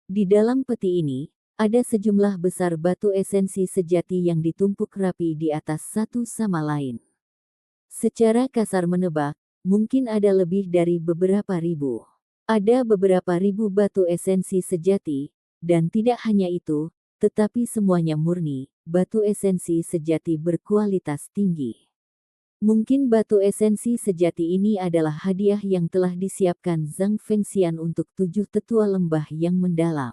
Di dalam peti ini, ada sejumlah besar batu esensi sejati yang ditumpuk rapi di atas satu sama lain. Secara kasar menebak, mungkin ada lebih dari beberapa ribu. Ada beberapa ribu batu esensi sejati, dan tidak hanya itu, tetapi semuanya murni, batu esensi sejati berkualitas tinggi. Mungkin batu esensi sejati ini adalah hadiah yang telah disiapkan Zhang Fengxian untuk 7 tetua lembah yang mendalam.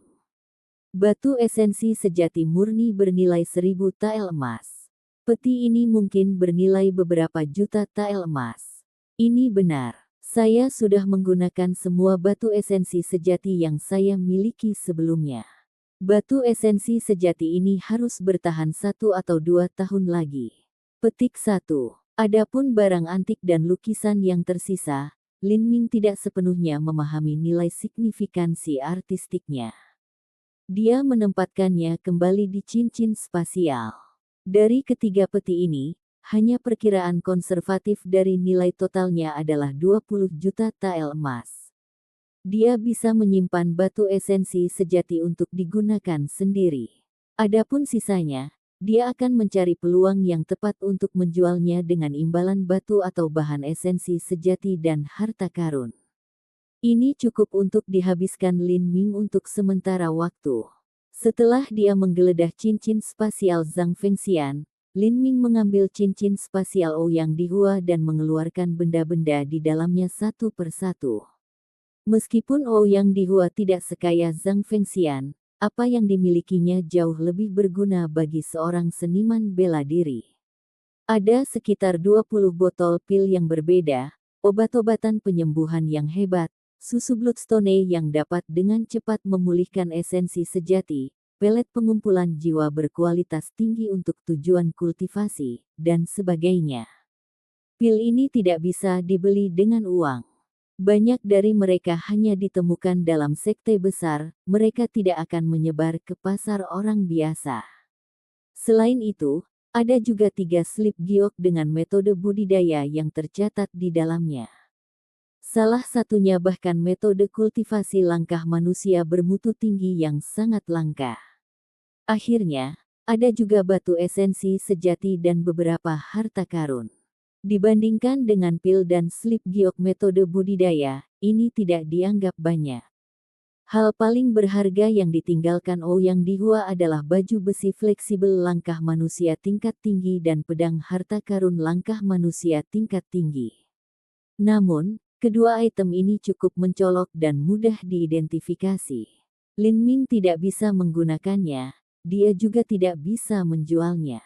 Batu esensi sejati murni bernilai 1000 tael emas. Peti ini mungkin bernilai beberapa juta tael emas. Ini benar. Saya sudah menggunakan semua batu esensi sejati yang saya miliki sebelumnya. Batu esensi sejati ini harus bertahan 1 atau 2 tahun lagi. Petik 1. Adapun barang antik dan lukisan yang tersisa, Lin Ming tidak sepenuhnya memahami nilai signifikansi artistiknya. Dia menempatkannya kembali di cincin spasial. Dari ketiga peti ini, hanya perkiraan konservatif dari nilai totalnya adalah 20 juta tael emas. Dia bisa menyimpan batu esensi sejati untuk digunakan sendiri. Adapun sisanya, dia akan mencari peluang yang tepat untuk menjualnya dengan imbalan batu atau bahan esensi sejati dan harta karun. Ini cukup untuk dihabiskan Lin Ming untuk sementara waktu. Setelah dia menggeledah cincin spasial Zhang Fengxian, Lin Ming mengambil cincin spasial Ouyang Dihua dan mengeluarkan benda-benda di dalamnya satu persatu. Meskipun Ouyang Dihua tidak sekaya Zhang Fengxian, apa yang dimilikinya jauh lebih berguna bagi seorang seniman bela diri. Ada sekitar 20 botol pil yang berbeda, obat-obatan penyembuhan yang hebat, susu Bloodstone yang dapat dengan cepat memulihkan esensi sejati, pelet pengumpulan jiwa berkualitas tinggi untuk tujuan kultivasi, dan sebagainya. Pil ini tidak bisa dibeli dengan uang. Banyak dari mereka hanya ditemukan dalam sekte besar, mereka tidak akan menyebar ke pasar orang biasa. Selain itu, ada juga 3 slip giok dengan metode budidaya yang tercatat di dalamnya. Salah satunya bahkan metode kultivasi langkah manusia bermutu tinggi yang sangat langka. Akhirnya, ada juga batu esensi sejati dan beberapa harta karun. Dibandingkan dengan pil dan slip giok metode budidaya, ini tidak dianggap banyak. Hal paling berharga yang ditinggalkan Ouyang Dihua adalah baju besi fleksibel langkah manusia tingkat tinggi dan pedang harta karun langkah manusia tingkat tinggi. Namun, kedua item ini cukup mencolok dan mudah diidentifikasi. Lin Ming tidak bisa menggunakannya, dia juga tidak bisa menjualnya.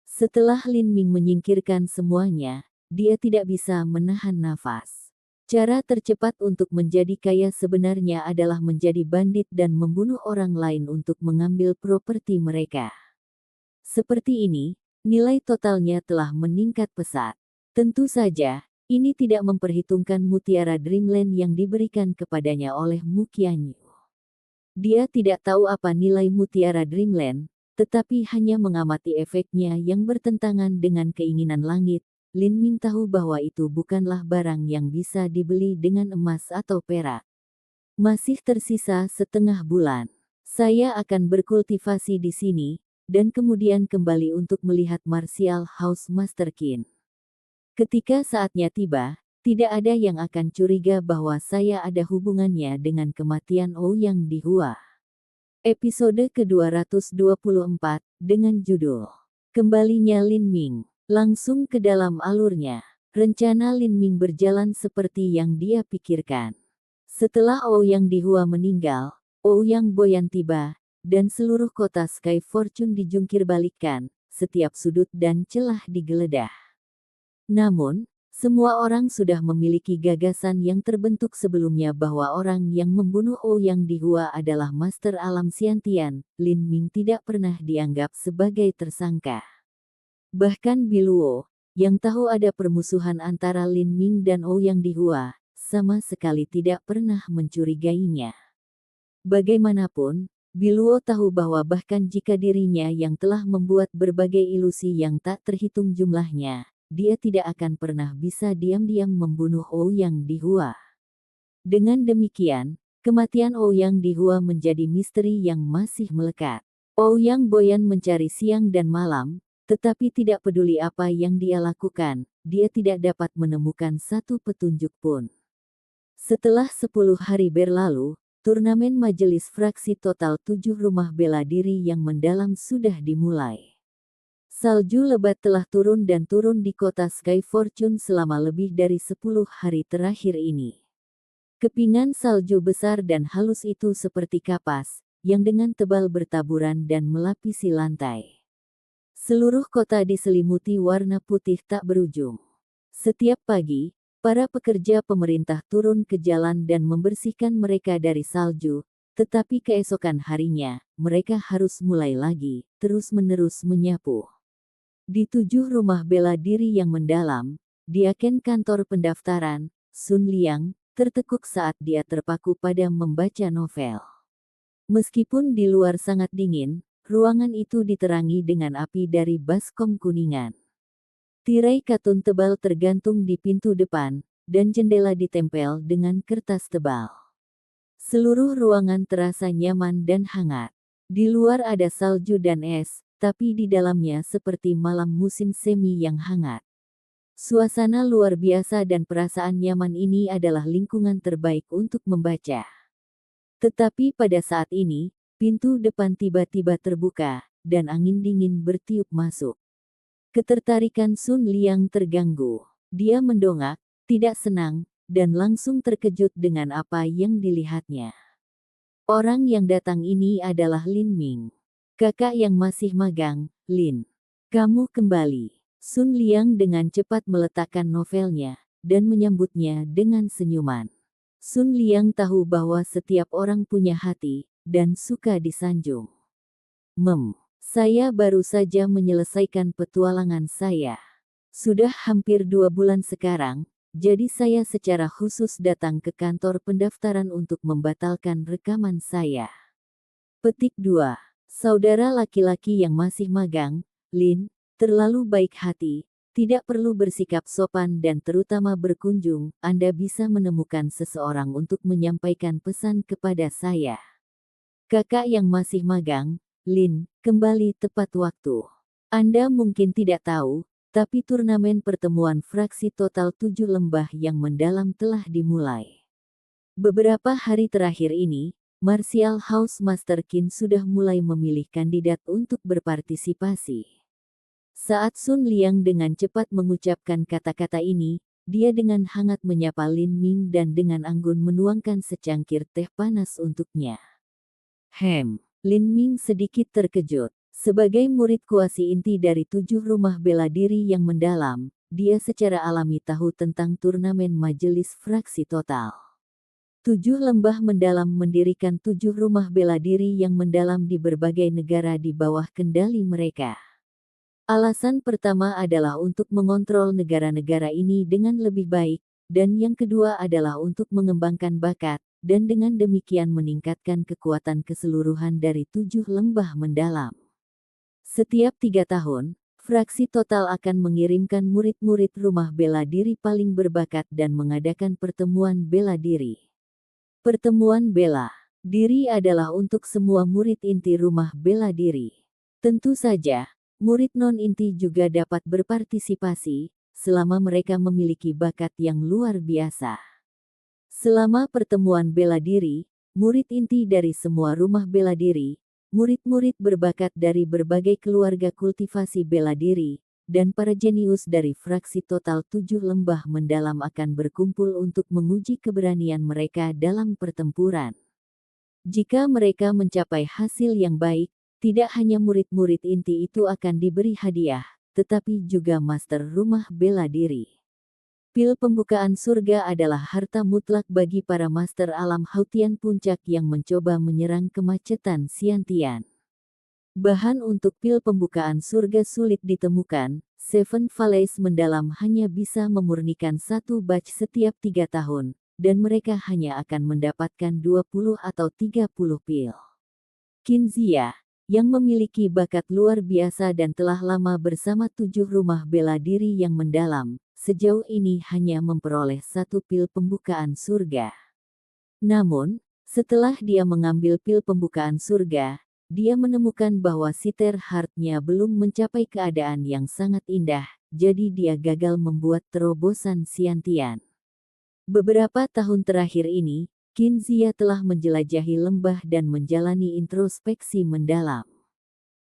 Setelah Lin Ming menyingkirkan semuanya, dia tidak bisa menahan nafas. Cara tercepat untuk menjadi kaya sebenarnya adalah menjadi bandit dan membunuh orang lain untuk mengambil properti mereka. Seperti ini, nilai totalnya telah meningkat pesat. Tentu saja, ini tidak memperhitungkan mutiara Dreamland yang diberikan kepadanya oleh Mu Qianyu. Dia tidak tahu apa nilai mutiara Dreamland, tetapi hanya mengamati efeknya yang bertentangan dengan keinginan langit. Lin Ming tahu bahwa itu bukanlah barang yang bisa dibeli dengan emas atau perak. Masih tersisa setengah bulan. Saya akan berkultivasi di sini, dan kemudian kembali untuk melihat Martial House Master Qin. Ketika saatnya tiba, tidak ada yang akan curiga bahwa saya ada hubungannya dengan kematian Ouyang Dihua. Episode ke-224, dengan judul Kembalinya Lin Ming. Langsung ke dalam alurnya, rencana Lin Ming berjalan seperti yang dia pikirkan. Setelah Ouyang Dihua meninggal, Ouyang Boyan tiba, dan seluruh kota Sky Fortune dijungkirbalikkan, setiap sudut dan celah digeledah. Namun, semua orang sudah memiliki gagasan yang terbentuk sebelumnya bahwa orang yang membunuh Ouyang Dihua adalah Master Alam Xiantian. Lin Ming tidak pernah dianggap sebagai tersangka. Bahkan Biluo, yang tahu ada permusuhan antara Lin Ming dan Ouyang Dihua, sama sekali tidak pernah mencurigainya. Bagaimanapun, Biluo tahu bahwa bahkan jika dirinya yang telah membuat berbagai ilusi yang tak terhitung jumlahnya, dia tidak akan pernah bisa diam-diam membunuh Ouyang Dihua. Dengan demikian, kematian Ouyang Dihua menjadi misteri yang masih melekat. Ouyang Boyan mencari siang dan malam, tetapi tidak peduli apa yang dia lakukan, dia tidak dapat menemukan satu petunjuk pun. Setelah 10 hari berlalu, turnamen majelis fraksi total 7 rumah bela diri yang mendalam sudah dimulai. Salju lebat telah turun dan turun di kota Sky Fortune selama lebih dari 10 hari terakhir ini. Kepingan salju besar dan halus itu seperti kapas, yang dengan tebal bertaburan dan melapisi lantai. Seluruh kota diselimuti warna putih tak berujung. Setiap pagi, para pekerja pemerintah turun ke jalan dan membersihkan mereka dari salju, tetapi keesokan harinya, mereka harus mulai lagi, terus-menerus menyapu. Di 7 rumah bela diri yang mendalam, Diaken kantor pendaftaran, Sun Liang, tertekuk saat dia terpaku pada membaca novel. Meskipun di luar sangat dingin, ruangan itu diterangi dengan api dari baskom kuningan. Tirai katun tebal tergantung di pintu depan, dan jendela ditempel dengan kertas tebal. Seluruh ruangan terasa nyaman dan hangat. Di luar ada salju dan es, tapi di dalamnya seperti malam musim semi yang hangat. Suasana luar biasa dan perasaan nyaman ini adalah lingkungan terbaik untuk membaca. Tetapi pada saat ini, pintu depan tiba-tiba terbuka, dan angin dingin bertiup masuk. Ketertarikan Sun Liang terganggu. Dia mendongak, tidak senang, dan langsung terkejut dengan apa yang dilihatnya. Orang yang datang ini adalah Lin Ming. Kakak yang masih magang, Lin. Kamu kembali. Sun Liang dengan cepat meletakkan novelnya, dan menyambutnya dengan senyuman. Sun Liang tahu bahwa setiap orang punya hati, dan suka disanjung. Saya baru saja menyelesaikan petualangan saya. Sudah hampir 2 bulan sekarang, jadi saya secara khusus datang ke kantor pendaftaran untuk membatalkan rekaman saya. Petik 2. Saudara laki-laki yang masih magang, Lin, terlalu baik hati, tidak perlu bersikap sopan dan terutama berkunjung, Anda bisa menemukan seseorang untuk menyampaikan pesan kepada saya. Kakak yang masih magang, Lin, kembali tepat waktu. Anda mungkin tidak tahu, tapi turnamen pertemuan fraksi total 7 lembah yang mendalam telah dimulai. Beberapa hari terakhir ini, Martial House Master Qin sudah mulai memilih kandidat untuk berpartisipasi. Saat Sun Liang dengan cepat mengucapkan kata-kata ini, dia dengan hangat menyapa Lin Ming dan dengan anggun menuangkan secangkir teh panas untuknya. Lin Ming sedikit terkejut. Sebagai murid kuasi inti dari 7 rumah bela diri yang mendalam, dia secara alami tahu tentang turnamen majelis fraksi total. 7 lembah mendalam mendirikan 7 rumah bela diri yang mendalam di berbagai negara di bawah kendali mereka. Alasan pertama adalah untuk mengontrol negara-negara ini dengan lebih baik, dan yang kedua adalah untuk mengembangkan bakat, dan dengan demikian meningkatkan kekuatan keseluruhan dari 7 lembah mendalam. Setiap 3 tahun, fraksi total akan mengirimkan murid-murid rumah bela diri paling berbakat dan mengadakan pertemuan bela diri. Pertemuan bela diri adalah untuk semua murid inti rumah bela diri. Tentu saja, murid non-inti juga dapat berpartisipasi, selama mereka memiliki bakat yang luar biasa. Selama pertemuan bela diri, murid inti dari semua rumah bela diri, murid-murid berbakat dari berbagai keluarga kultivasi bela diri, dan para jenius dari fraksi total 7 lembah mendalam akan berkumpul untuk menguji keberanian mereka dalam pertempuran. Jika mereka mencapai hasil yang baik, tidak hanya murid-murid inti itu akan diberi hadiah, tetapi juga master rumah bela diri. Pil pembukaan surga adalah harta mutlak bagi para master alam Hautian Puncak yang mencoba menyerang kemacetan Xiantian. Bahan untuk pil pembukaan surga sulit ditemukan, Seven Valleys mendalam hanya bisa memurnikan 1 batch setiap 3 tahun, dan mereka hanya akan mendapatkan 20 atau 30 pil. Qin Zia, yang memiliki bakat luar biasa dan telah lama bersama 7 rumah bela diri yang mendalam, sejauh ini hanya memperoleh 1 pil pembukaan surga. Namun, setelah dia mengambil pil pembukaan surga, dia menemukan bahwa Sitter Heart-nya belum mencapai keadaan yang sangat indah, jadi dia gagal membuat terobosan Xiantian. Beberapa tahun terakhir ini, Qin Zia telah menjelajahi lembah dan menjalani introspeksi mendalam.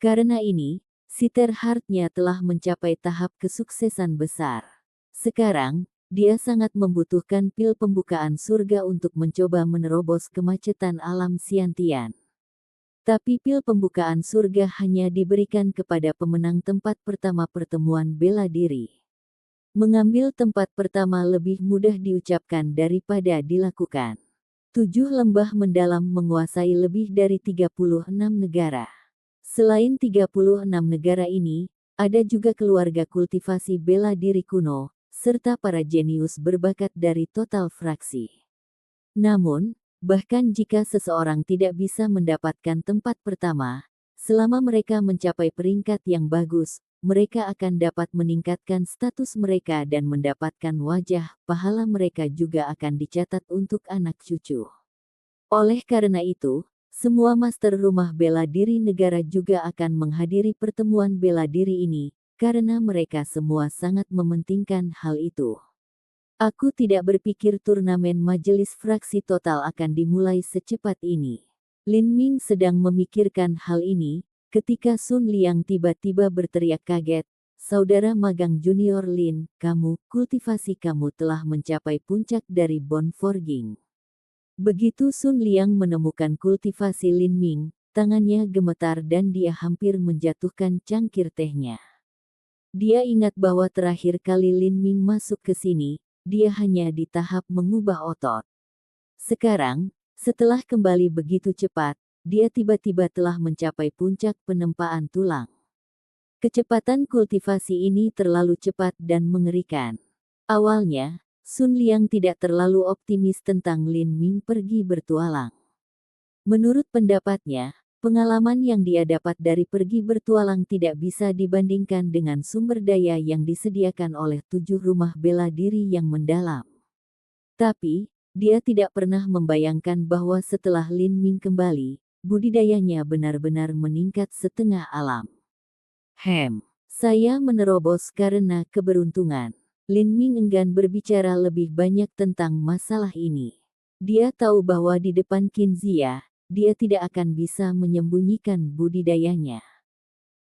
Karena ini, Sitter Heart-nya telah mencapai tahap kesuksesan besar. Sekarang, dia sangat membutuhkan pil pembukaan surga untuk mencoba menerobos kemacetan alam Xiantian. Tapi pil pembukaan surga hanya diberikan kepada pemenang tempat pertama pertemuan bela diri. Mengambil tempat pertama lebih mudah diucapkan daripada dilakukan. 7 lembah mendalam menguasai lebih dari 36 negara. Selain 36 negara ini, ada juga keluarga kultivasi bela diri kuno, serta para jenius berbakat dari total fraksi. Namun, bahkan jika seseorang tidak bisa mendapatkan tempat pertama, selama mereka mencapai peringkat yang bagus, mereka akan dapat meningkatkan status mereka dan mendapatkan wajah, pahala mereka juga akan dicatat untuk anak cucu. Oleh karena itu, Semua master rumah bela diri negara juga akan menghadiri pertemuan bela diri ini, karena mereka semua sangat mementingkan hal itu. Aku tidak berpikir turnamen majelis fraksi total akan dimulai secepat ini. Lin Ming sedang memikirkan hal ini, ketika Sun Liang tiba-tiba berteriak kaget, "Saudara magang junior Lin, kultivasi kamu telah mencapai puncak dari Bon Forging." Begitu Sun Liang menemukan kultivasi Lin Ming, tangannya gemetar dan dia hampir menjatuhkan cangkir tehnya. Dia ingat bahwa terakhir kali Lin Ming masuk ke sini, dia hanya di tahap mengubah otot. Sekarang, setelah kembali begitu cepat, dia tiba-tiba telah mencapai puncak penempaan tulang. Kecepatan kultivasi ini terlalu cepat dan mengerikan. Awalnya, Sun Liang tidak terlalu optimis tentang Lin Ming pergi bertualang. Menurut pendapatnya, pengalaman yang dia dapat dari pergi bertualang tidak bisa dibandingkan dengan sumber daya yang disediakan oleh 7 rumah bela diri yang mendalam. Tapi, dia tidak pernah membayangkan bahwa setelah Lin Ming kembali, budidayanya benar-benar meningkat setengah alam. Saya menerobos karena keberuntungan. Lin Ming enggan berbicara lebih banyak tentang masalah ini. Dia tahu bahwa di depan Qin Zia, dia tidak akan bisa menyembunyikan budidayanya.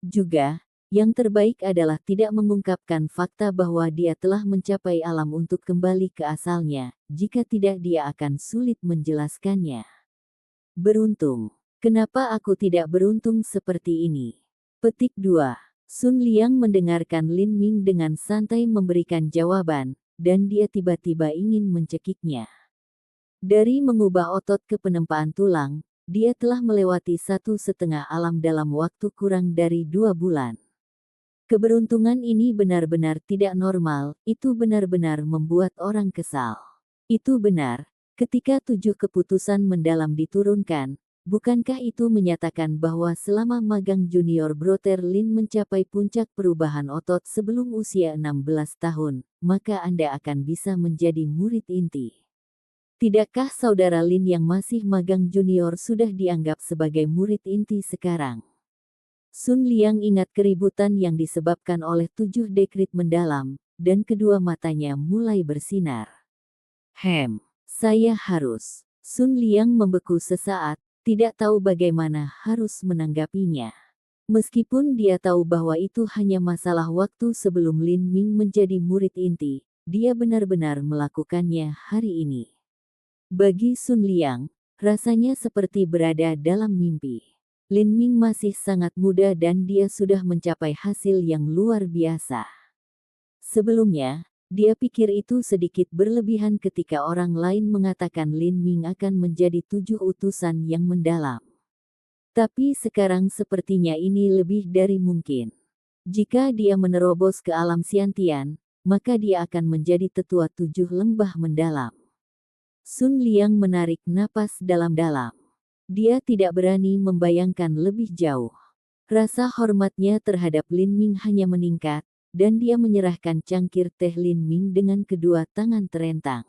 Juga, yang terbaik adalah tidak mengungkapkan fakta bahwa dia telah mencapai alam untuk kembali ke asalnya, jika tidak dia akan sulit menjelaskannya. Beruntung. Kenapa aku tidak beruntung seperti ini? Petik 2. Sun Liang mendengarkan Lin Ming dengan santai memberikan jawaban, dan dia tiba-tiba ingin mencekiknya. Dari mengubah otot ke penempaan tulang, dia telah melewati 1,5 alam dalam waktu kurang dari 2 bulan. Keberuntungan ini benar-benar tidak normal, itu benar-benar membuat orang kesal. Itu benar, ketika 7 keputusan mendalam diturunkan, bukankah itu menyatakan bahwa selama magang junior Brother Lin mencapai puncak perubahan otot sebelum usia 16 tahun, maka Anda akan bisa menjadi murid inti. Tidakkah saudara Lin yang masih magang junior sudah dianggap sebagai murid inti sekarang? Sun Liang ingat keributan yang disebabkan oleh 7 dekrit mendalam, dan kedua matanya mulai bersinar. Saya harus. Sun Liang membeku sesaat, tidak tahu bagaimana harus menanggapinya. Meskipun dia tahu bahwa itu hanya masalah waktu sebelum Lin Ming menjadi murid inti, dia benar-benar melakukannya hari ini. Bagi Sun Liang, rasanya seperti berada dalam mimpi. Lin Ming masih sangat muda dan dia sudah mencapai hasil yang luar biasa. Sebelumnya, dia pikir itu sedikit berlebihan ketika orang lain mengatakan Lin Ming akan menjadi 7 utusan yang mendalam. Tapi sekarang sepertinya ini lebih dari mungkin. Jika dia menerobos ke alam Xiantian, maka dia akan menjadi tetua 7 lembah mendalam. Sun Liang menarik napas dalam-dalam. Dia tidak berani membayangkan lebih jauh. Rasa hormatnya terhadap Lin Ming hanya meningkat, dan dia menyerahkan cangkir teh Lin Ming dengan kedua tangan terentang.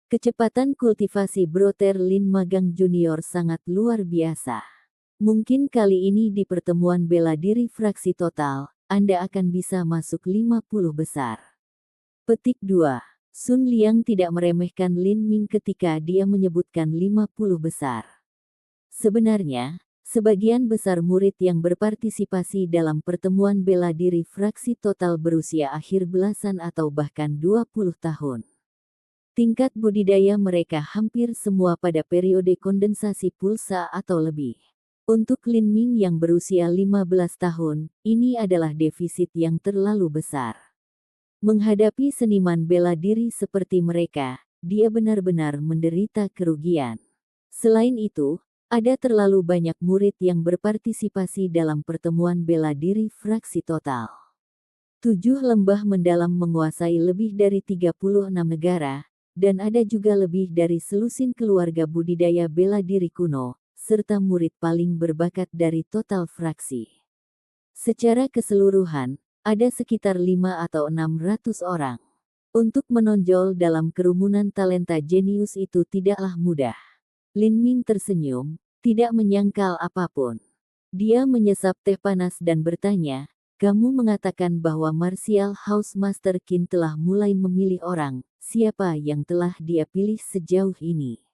Kecepatan kultivasi Brother Lin magang junior sangat luar biasa. Mungkin kali ini di pertemuan bela diri fraksi total, Anda akan bisa masuk 50 besar. Petik 2. Sun Liang tidak meremehkan Lin Ming ketika dia menyebutkan 50 besar. Sebenarnya, sebagian besar murid yang berpartisipasi dalam pertemuan bela diri fraksi total berusia akhir belasan atau bahkan 20 tahun. Tingkat budidaya mereka hampir semua pada periode kondensasi pulsa atau lebih. Untuk Lin Ming yang berusia 15 tahun, ini adalah defisit yang terlalu besar. Menghadapi seniman bela diri seperti mereka, dia benar-benar menderita kerugian. Selain itu, ada terlalu banyak murid yang berpartisipasi dalam pertemuan bela diri fraksi total. 7 lembah mendalam menguasai lebih dari 36 negara, dan ada juga lebih dari selusin keluarga budidaya bela diri kuno, serta murid paling berbakat dari total fraksi. Secara keseluruhan, ada sekitar 5 atau 600 orang. Untuk menonjol dalam kerumunan talenta jenius itu tidaklah mudah. Lin Ming tersenyum, tidak menyangkal apapun. Dia menyesap teh panas dan bertanya, "Kamu mengatakan bahwa Martial House Master Qin telah mulai memilih orang, siapa yang telah dia pilih sejauh ini?"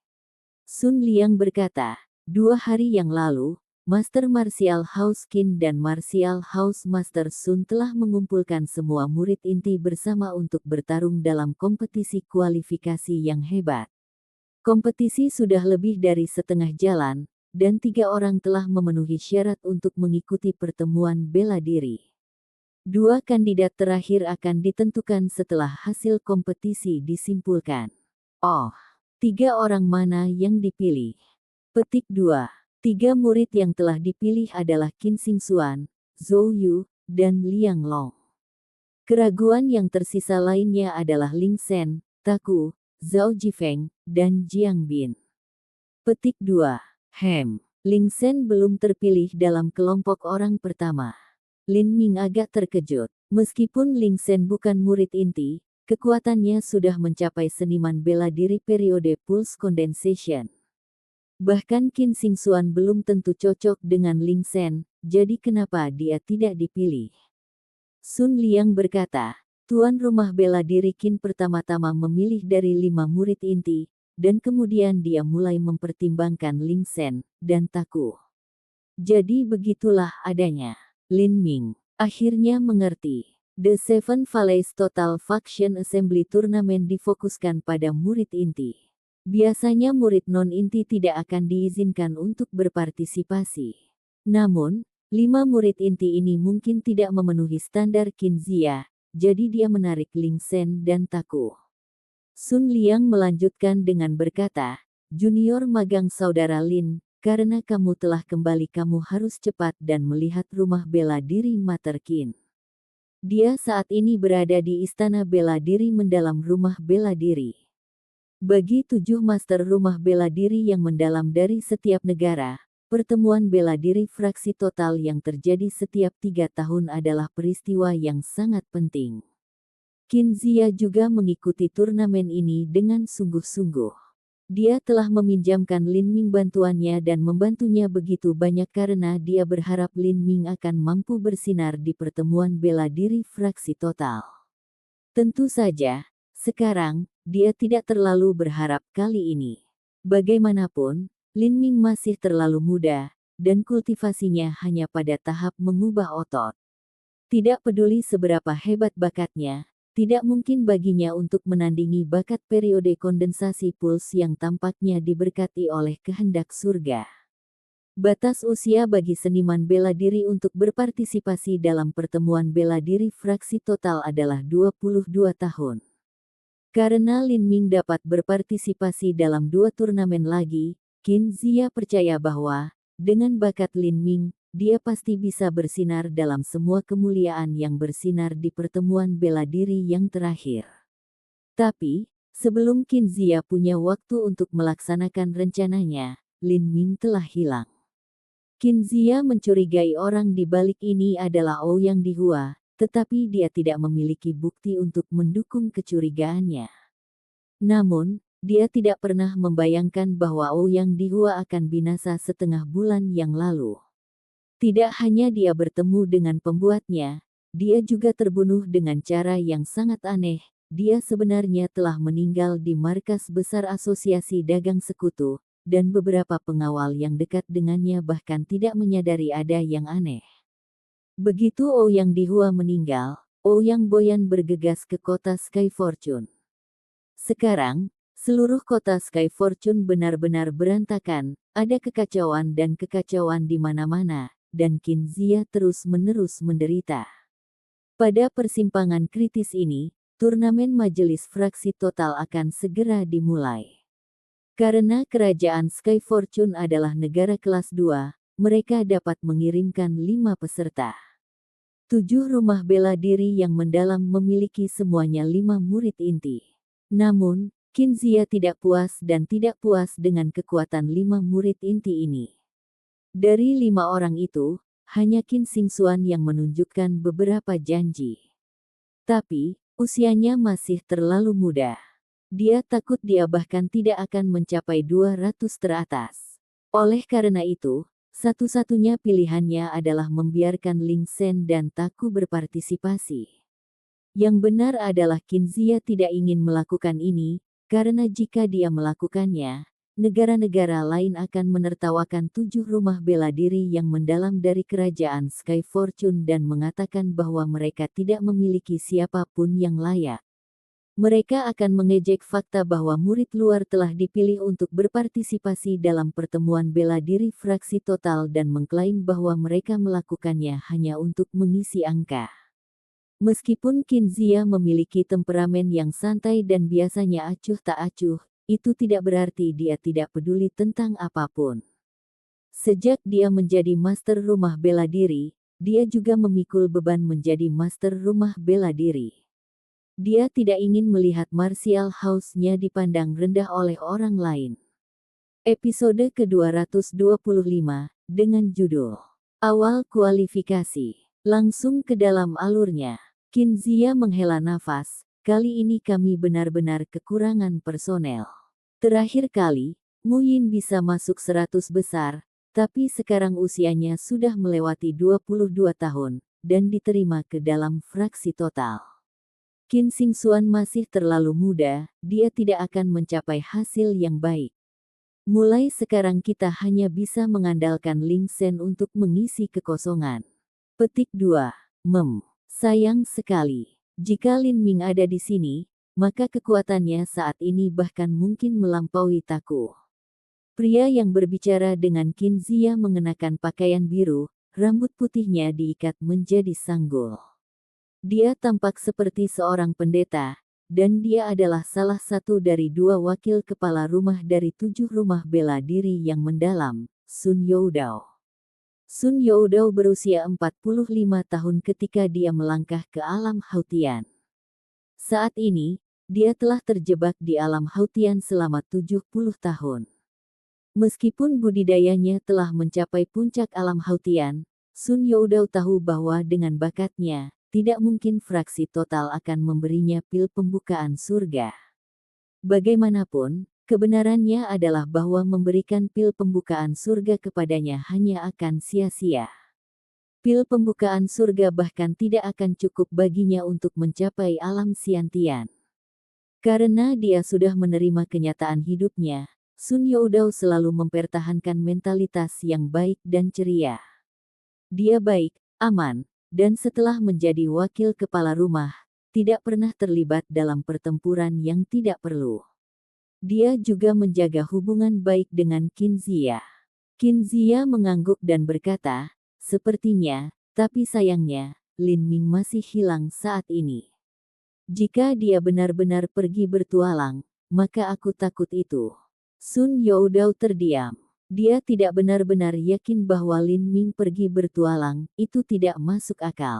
Sun Liang berkata, 2 hari yang lalu, Master Martial House Qin dan Martial House Master Sun telah mengumpulkan semua murid inti bersama untuk bertarung dalam kompetisi kualifikasi yang hebat. Kompetisi sudah lebih dari setengah jalan, dan 3 orang telah memenuhi syarat untuk mengikuti pertemuan bela diri. 2 kandidat terakhir akan ditentukan setelah hasil kompetisi disimpulkan. Oh, 3 orang mana yang dipilih? Petik 2. 3 murid yang telah dipilih adalah Qin Xingxuan, Zhou Yu, dan Liang Long. Keraguan yang tersisa lainnya adalah Ling Shen, Taku, Zhao Jifeng, dan Jiang Bin. Petik 2. Ling Shen belum terpilih dalam kelompok orang pertama. Lin Ming agak terkejut. Meskipun Ling Shen bukan murid inti, kekuatannya sudah mencapai seniman bela diri periode Pulse Condensation. Bahkan Qin Xingxuan belum tentu cocok dengan Ling Shen, jadi kenapa dia tidak dipilih? Sun Liang berkata, tuan rumah bela diri Qin pertama-tama memilih dari 5 murid inti, dan kemudian dia mulai mempertimbangkan Ling Shen dan Taku. Jadi begitulah adanya. Lin Ming akhirnya mengerti. The Seven Valleys Total Faction Assembly Turnamen difokuskan pada murid inti. Biasanya murid non-inti tidak akan diizinkan untuk berpartisipasi. Namun, 5 murid inti ini mungkin tidak memenuhi standar Qin Zia, jadi dia menarik Ling Shen dan Taku. Sun Liang melanjutkan dengan berkata, "Junior magang saudara Lin, karena kamu telah kembali kamu harus cepat dan melihat rumah bela diri Mater Qin. Dia saat ini berada di istana bela diri mendalam rumah bela diri." Bagi 7 master rumah bela diri yang mendalam dari setiap negara, pertemuan bela diri fraksi total yang terjadi setiap 3 tahun adalah peristiwa yang sangat penting. Qin Zia juga mengikuti turnamen ini dengan sungguh-sungguh. Dia telah meminjamkan Lin Ming bantuannya dan membantunya begitu banyak karena dia berharap Lin Ming akan mampu bersinar di pertemuan bela diri fraksi total. Tentu saja, sekarang, dia tidak terlalu berharap kali ini. Bagaimanapun, Lin Ming masih terlalu muda, dan kultivasinya hanya pada tahap mengubah otot. Tidak peduli seberapa hebat bakatnya, tidak mungkin baginya untuk menandingi bakat periode kondensasi pulse yang tampaknya diberkati oleh kehendak surga. Batas usia bagi seniman bela diri untuk berpartisipasi dalam pertemuan bela diri fraksi total adalah 22 tahun. Karena Lin Ming dapat berpartisipasi dalam 2 turnamen lagi, Qin Zia percaya bahwa, dengan bakat Lin Ming, dia pasti bisa bersinar dalam semua kemuliaan yang bersinar di pertemuan bela diri yang terakhir. Tapi, sebelum Qin Zia punya waktu untuk melaksanakan rencananya, Lin Ming telah hilang. Qin Zia mencurigai orang di balik ini adalah Ouyang Dihua, tetapi dia tidak memiliki bukti untuk mendukung kecurigaannya. Namun, dia tidak pernah membayangkan bahwa Ouyang Dihua akan binasa setengah bulan yang lalu. Tidak hanya dia bertemu dengan pembuatnya, dia juga terbunuh dengan cara yang sangat aneh. Dia sebenarnya telah meninggal di markas besar Asosiasi Dagang Sekutu, dan beberapa pengawal yang dekat dengannya bahkan tidak menyadari ada yang aneh. Begitu Ouyang Dihua meninggal, Ouyang Boyan bergegas ke kota Sky Fortune. Sekarang, seluruh kota Sky Fortune benar-benar berantakan, ada kekacauan dan kekacauan di mana-mana, dan Qin Zia terus-menerus menderita. Pada persimpangan kritis ini, turnamen majelis fraksi total akan segera dimulai. Karena kerajaan Sky Fortune adalah negara kelas 2, mereka dapat mengirimkan 5 peserta. 7 rumah bela diri yang mendalam memiliki semuanya 5 murid inti. Namun, Qin Zia tidak puas dan tidak puas dengan kekuatan 5 murid inti ini. Dari 5 orang itu, hanya Qin Xingxuan yang menunjukkan beberapa janji. Tapi, usianya masih terlalu muda. Dia takut dia bahkan tidak akan mencapai 200 teratas. Oleh karena itu, satu-satunya pilihannya adalah membiarkan Ling Sen dan Taku berpartisipasi. Yang benar adalah Qinzia tidak ingin melakukan ini, karena jika dia melakukannya, negara-negara lain akan menertawakan 7 rumah bela diri yang mendalam dari kerajaan Sky Fortune dan mengatakan bahwa mereka tidak memiliki siapapun yang layak. Mereka akan mengejek fakta bahwa murid luar telah dipilih untuk berpartisipasi dalam pertemuan bela diri fraksi total dan mengklaim bahwa mereka melakukannya hanya untuk mengisi angka. Meskipun Qinzia memiliki temperamen yang santai dan biasanya acuh tak acuh, itu tidak berarti dia tidak peduli tentang apapun. Sejak dia menjadi master rumah bela diri, dia juga memikul beban menjadi master rumah bela diri. Dia tidak ingin melihat martial house-nya dipandang rendah oleh orang lain. Episode ke-225, dengan judul Awal Kualifikasi. Langsung ke dalam alurnya. Qinzia menghela nafas, kali ini kami benar-benar kekurangan personel. Terakhir kali, Mu Yin bisa masuk 100 besar, tapi sekarang usianya sudah melewati 22 tahun, dan diterima ke dalam fraksi total. Qin Xingxuan masih terlalu muda, dia tidak akan mencapai hasil yang baik. Mulai sekarang kita hanya bisa mengandalkan Ling Sen untuk mengisi kekosongan. Petik 2. Sayang sekali. Jika Lin Ming ada di sini, maka kekuatannya saat ini bahkan mungkin melampaui Taku. Pria yang berbicara dengan Qinzia mengenakan pakaian biru, rambut putihnya diikat menjadi sanggul. Dia tampak seperti seorang pendeta, dan dia adalah salah satu dari 2 wakil kepala rumah dari 7 rumah bela diri yang mendalam, Sun Youdao. Sun Youdao berusia 45 tahun ketika dia melangkah ke alam Hautian. Saat ini, dia telah terjebak di alam Hautian selama 70 tahun. Meskipun budidayanya telah mencapai puncak alam Hautian, Sun Youdao tahu bahwa dengan bakatnya, tidak mungkin fraksi total akan memberinya pil pembukaan surga. Bagaimanapun, kebenarannya adalah bahwa memberikan pil pembukaan surga kepadanya hanya akan sia-sia. Pil pembukaan surga bahkan tidak akan cukup baginya untuk mencapai alam Xiantian. Karena dia sudah menerima kenyataan hidupnya, Sun Youdao selalu mempertahankan mentalitas yang baik dan ceria. Dia baik, aman, dan setelah menjadi wakil kepala rumah, tidak pernah terlibat dalam pertempuran yang tidak perlu. Dia juga menjaga hubungan baik dengan Qinzia. Qinzia mengangguk dan berkata, sepertinya, tapi sayangnya, Lin Ming masih hilang saat ini. Jika dia benar-benar pergi bertualang, maka aku takut itu. Sun Youdao terdiam. Dia tidak benar-benar yakin bahwa Lin Ming pergi bertualang, itu tidak masuk akal.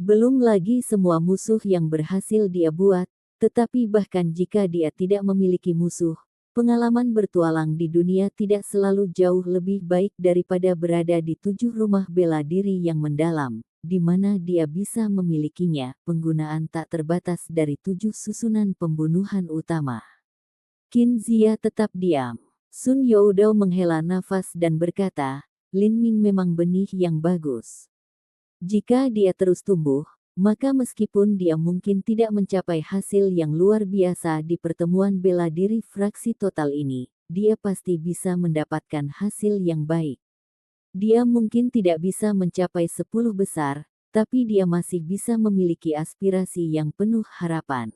Belum lagi semua musuh yang berhasil dia buat, tetapi bahkan jika dia tidak memiliki musuh, pengalaman bertualang di dunia tidak selalu jauh lebih baik daripada berada di 7 rumah bela diri yang mendalam, di mana dia bisa memilikinya, penggunaan tak terbatas dari 7 susunan pembunuhan utama. Qinzia tetap diam. Sun Youdao menghela nafas dan berkata, Lin Ming memang benih yang bagus. Jika dia terus tumbuh, maka meskipun dia mungkin tidak mencapai hasil yang luar biasa di pertemuan bela diri fraksi total ini, dia pasti bisa mendapatkan hasil yang baik. Dia mungkin tidak bisa mencapai 10 besar, tapi dia masih bisa memiliki aspirasi yang penuh harapan.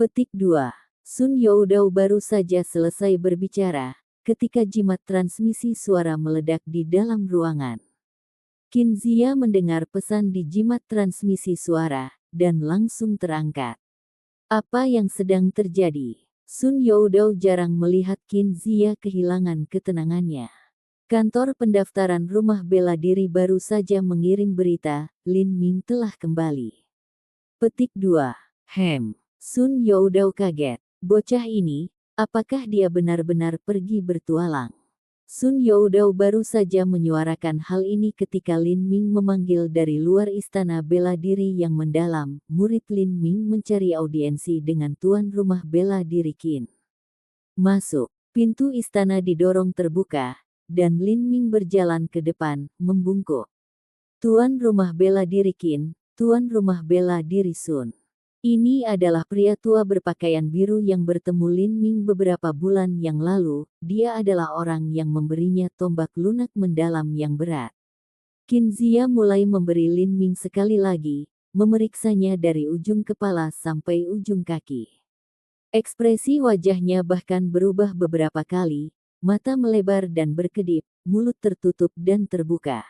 Petik 2. Sun Youdao baru saja selesai berbicara, ketika jimat transmisi suara meledak di dalam ruangan. Qinzia mendengar pesan di jimat transmisi suara, dan langsung terangkat. Apa yang sedang terjadi? Sun Youdao jarang melihat Qinzia kehilangan ketenangannya. Kantor pendaftaran rumah bela diri baru saja mengirim berita, Lin Ming telah kembali. Petik 2. Sun Youdao kaget. Bocah ini, apakah dia benar-benar pergi bertualang? Sun Youdao baru saja menyuarakan hal ini ketika Lin Ming memanggil dari luar istana bela diri yang mendalam. Murid Lin Ming mencari audiensi dengan tuan rumah bela diri Qin. Masuk. Pintu istana didorong terbuka, dan Lin Ming berjalan ke depan, membungkuk. Tuan rumah bela diri Qin, tuan rumah bela diri Sun. Ini adalah pria tua berpakaian biru yang bertemu Lin Ming beberapa bulan yang lalu. Dia adalah orang yang memberinya tombak lunak mendalam yang berat. Qin Zia mulai memberi Lin Ming sekali lagi, memeriksanya dari ujung kepala sampai ujung kaki. Ekspresi wajahnya bahkan berubah beberapa kali, mata melebar dan berkedip, mulut tertutup dan terbuka.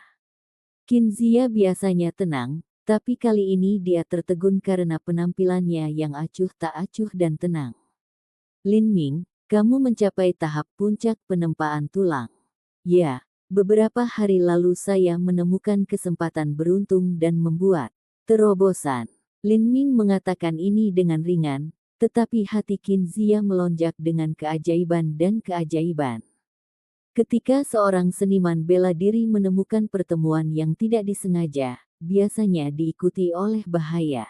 Qin Zia biasanya tenang, tapi kali ini dia tertegun karena penampilannya yang acuh tak acuh dan tenang. Lin Ming, kamu mencapai tahap puncak penempaan tulang. Ya, beberapa hari lalu saya menemukan kesempatan beruntung dan membuat terobosan. Lin Ming mengatakan ini dengan ringan, tetapi hati Qin Zia melonjak dengan keajaiban dan keajaiban. Ketika seorang seniman bela diri menemukan pertemuan yang tidak disengaja, biasanya diikuti oleh bahaya.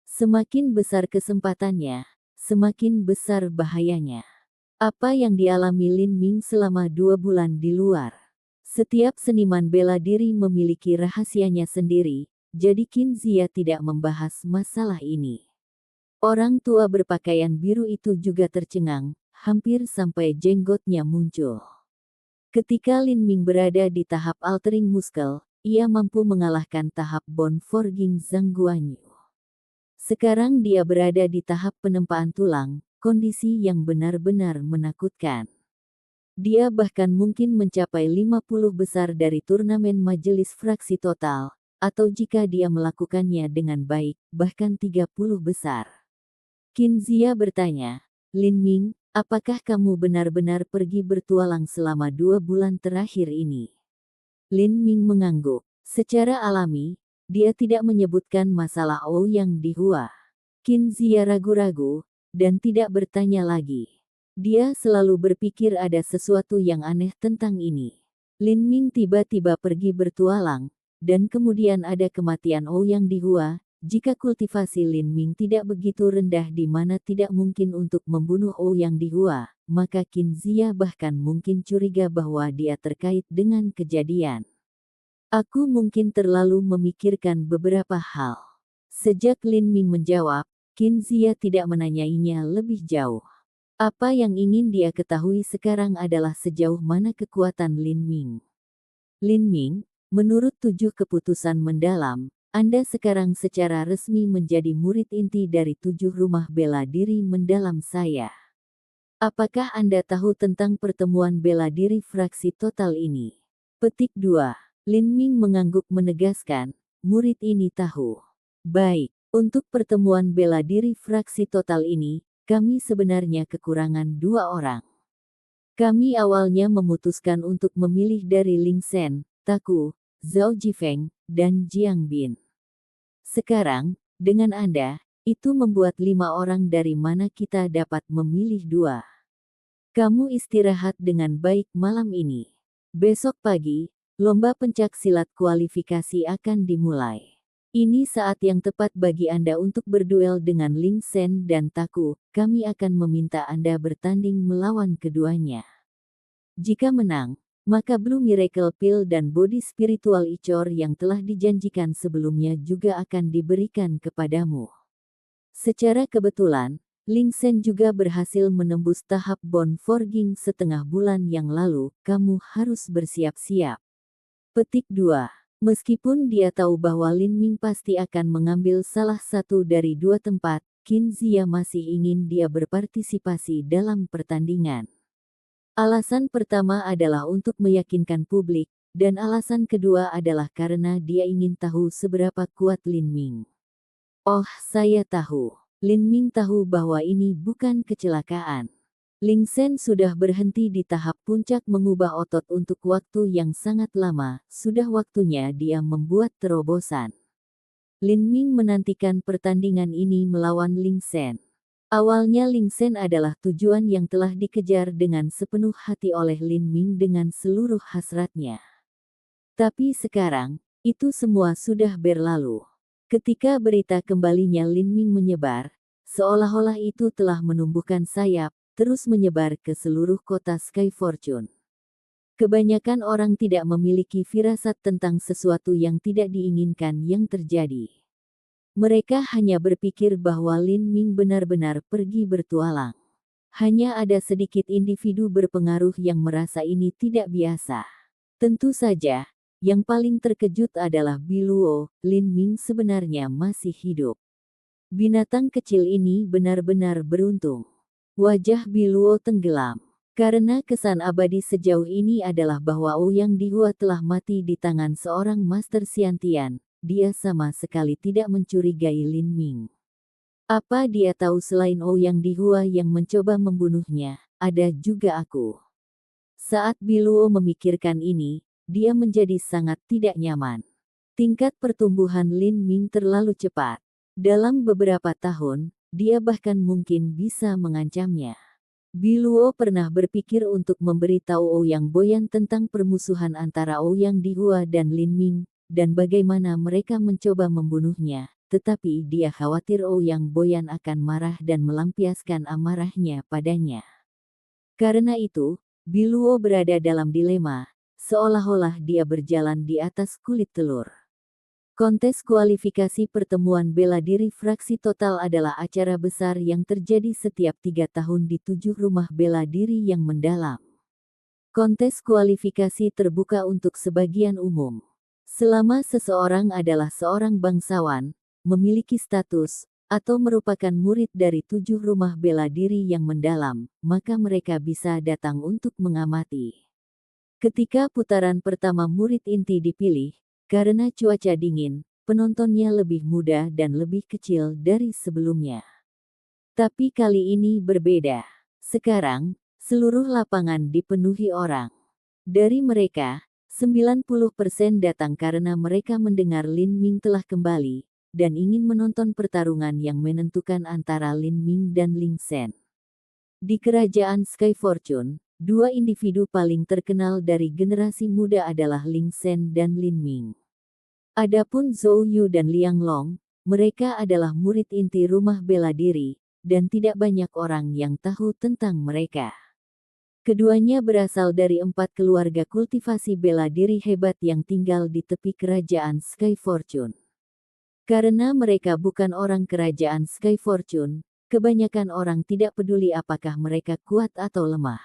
Semakin besar kesempatannya, semakin besar bahayanya. Apa yang dialami Lin Ming selama 2 bulan di luar. Setiap seniman bela diri memiliki rahasianya sendiri, jadi Qin Zia tidak membahas masalah ini. Orang tua berpakaian biru itu juga tercengang, hampir sampai jenggotnya muncul. Ketika Lin Ming berada di tahap altering muscle, ia mampu mengalahkan tahap bone forging Zhang Guanyu. Sekarang dia berada di tahap penempaan tulang, kondisi yang benar-benar menakutkan. Dia bahkan mungkin mencapai 50 besar dari turnamen majelis fraksi total, atau jika dia melakukannya dengan baik, bahkan 30 besar. Qin Zia bertanya, Lin Ming, apakah kamu benar-benar pergi bertualang selama 2 bulan terakhir ini? Lin Ming mengangguk. Secara alami, dia tidak menyebutkan masalah Ouyang di Hua. Qin Zia ragu-ragu, dan tidak bertanya lagi. Dia selalu berpikir ada sesuatu yang aneh tentang ini. Lin Ming tiba-tiba pergi bertualang, dan kemudian ada kematian Ouyang di Hua. Jika kultivasi Lin Ming tidak begitu rendah di mana tidak mungkin untuk membunuh Ouyang di Hua, maka Qin Zia bahkan mungkin curiga bahwa dia terkait dengan kejadian. Aku mungkin terlalu memikirkan beberapa hal. Sejak Lin Ming menjawab, Qin Zia tidak menanyainya lebih jauh. Apa yang ingin dia ketahui sekarang adalah sejauh mana kekuatan Lin Ming. Lin Ming, menurut 7 keputusan mendalam, Anda sekarang secara resmi menjadi murid inti dari 7 rumah bela diri mendalam saya. Apakah Anda tahu tentang pertemuan bela diri fraksi total ini? Petik 2. Lin Ming mengangguk menegaskan, murid ini tahu. Baik, untuk pertemuan bela diri fraksi total ini, kami sebenarnya kekurangan 2 orang. Kami awalnya memutuskan untuk memilih dari Ling Sen, Taku, Zhao Jifeng, dan Jiang Bin. Sekarang, dengan Anda, itu membuat 5 orang dari mana kita dapat memilih 2. Kamu istirahat dengan baik malam ini. Besok pagi, lomba pencak silat kualifikasi akan dimulai. Ini saat yang tepat bagi Anda untuk berduel dengan Ling Sen dan Taku. Kami akan meminta Anda bertanding melawan keduanya. Jika menang, maka Blue Miracle Pill dan body spiritual Ichor yang telah dijanjikan sebelumnya juga akan diberikan kepadamu. Secara kebetulan, Ling Sen juga berhasil menembus tahap bone forging setengah bulan yang lalu. Kamu harus bersiap-siap. Petik 2. Meskipun dia tahu bahwa Lin Ming pasti akan mengambil salah satu dari 2 tempat, Qin Zia masih ingin dia berpartisipasi dalam pertandingan. Alasan pertama adalah untuk meyakinkan publik, dan alasan kedua adalah karena dia ingin tahu seberapa kuat Lin Ming. Oh, saya tahu. Lin Ming tahu bahwa ini bukan kecelakaan. Ling Sen sudah berhenti di tahap puncak mengubah otot untuk waktu yang sangat lama, sudah waktunya dia membuat terobosan. Lin Ming menantikan pertandingan ini melawan Ling Sen. Awalnya Ling Sen adalah tujuan yang telah dikejar dengan sepenuh hati oleh Lin Ming dengan seluruh hasratnya. Tapi sekarang, itu semua sudah berlalu. Ketika berita kembalinya Lin Ming menyebar, seolah-olah itu telah menumbuhkan sayap, terus menyebar ke seluruh kota Sky Fortune. Kebanyakan orang tidak memiliki firasat tentang sesuatu yang tidak diinginkan yang terjadi. Mereka hanya berpikir bahwa Lin Ming benar-benar pergi bertualang. Hanya ada sedikit individu berpengaruh yang merasa ini tidak biasa. Tentu saja, yang paling terkejut adalah Biluo. Lin Ming sebenarnya masih hidup. Binatang kecil ini benar-benar beruntung. Wajah Biluo tenggelam. Karena kesan abadi sejauh ini adalah bahwa Ouyang Dihua telah mati di tangan seorang Master Xiantian, dia sama sekali tidak mencurigai Lin Ming. Apa dia tahu selain Ouyang Dihua yang mencoba membunuhnya, ada juga aku. Saat Biluo memikirkan ini, dia menjadi sangat tidak nyaman. Tingkat pertumbuhan Lin Ming terlalu cepat. Dalam beberapa tahun, dia bahkan mungkin bisa mengancamnya. Biluo pernah berpikir untuk memberitahu Ouyang Boyan tentang permusuhan antara Ouyang Dihua dan Lin Ming, dan bagaimana mereka mencoba membunuhnya, tetapi dia khawatir Ouyang Boyan akan marah dan melampiaskan amarahnya padanya. Karena itu, Biluo berada dalam dilema, seolah-olah dia berjalan di atas kulit telur. Kontes kualifikasi pertemuan bela diri fraksi total adalah acara besar yang terjadi setiap 3 tahun di 7 rumah bela diri yang mendalam. Kontes kualifikasi terbuka untuk sebagian umum. Selama seseorang adalah seorang bangsawan, memiliki status, atau merupakan murid dari 7 rumah bela diri yang mendalam, maka mereka bisa datang untuk mengamati. Ketika putaran pertama murid inti dipilih, karena cuaca dingin, penontonnya lebih muda dan lebih kecil dari sebelumnya. Tapi kali ini berbeda. Sekarang, seluruh lapangan dipenuhi orang. Dari mereka, 90% datang karena mereka mendengar Lin Ming telah kembali, dan ingin menonton pertarungan yang menentukan antara Lin Ming dan Ling Sen. Di kerajaan Sky Fortune, 2 individu paling terkenal dari generasi muda adalah Ling Sen dan Lin Ming. Adapun Zhou Yu dan Liang Long, mereka adalah murid inti rumah bela diri, dan tidak banyak orang yang tahu tentang mereka. Keduanya berasal dari 4 keluarga kultivasi bela diri hebat yang tinggal di tepi kerajaan Sky Fortune. Karena mereka bukan orang kerajaan Sky Fortune, kebanyakan orang tidak peduli apakah mereka kuat atau lemah.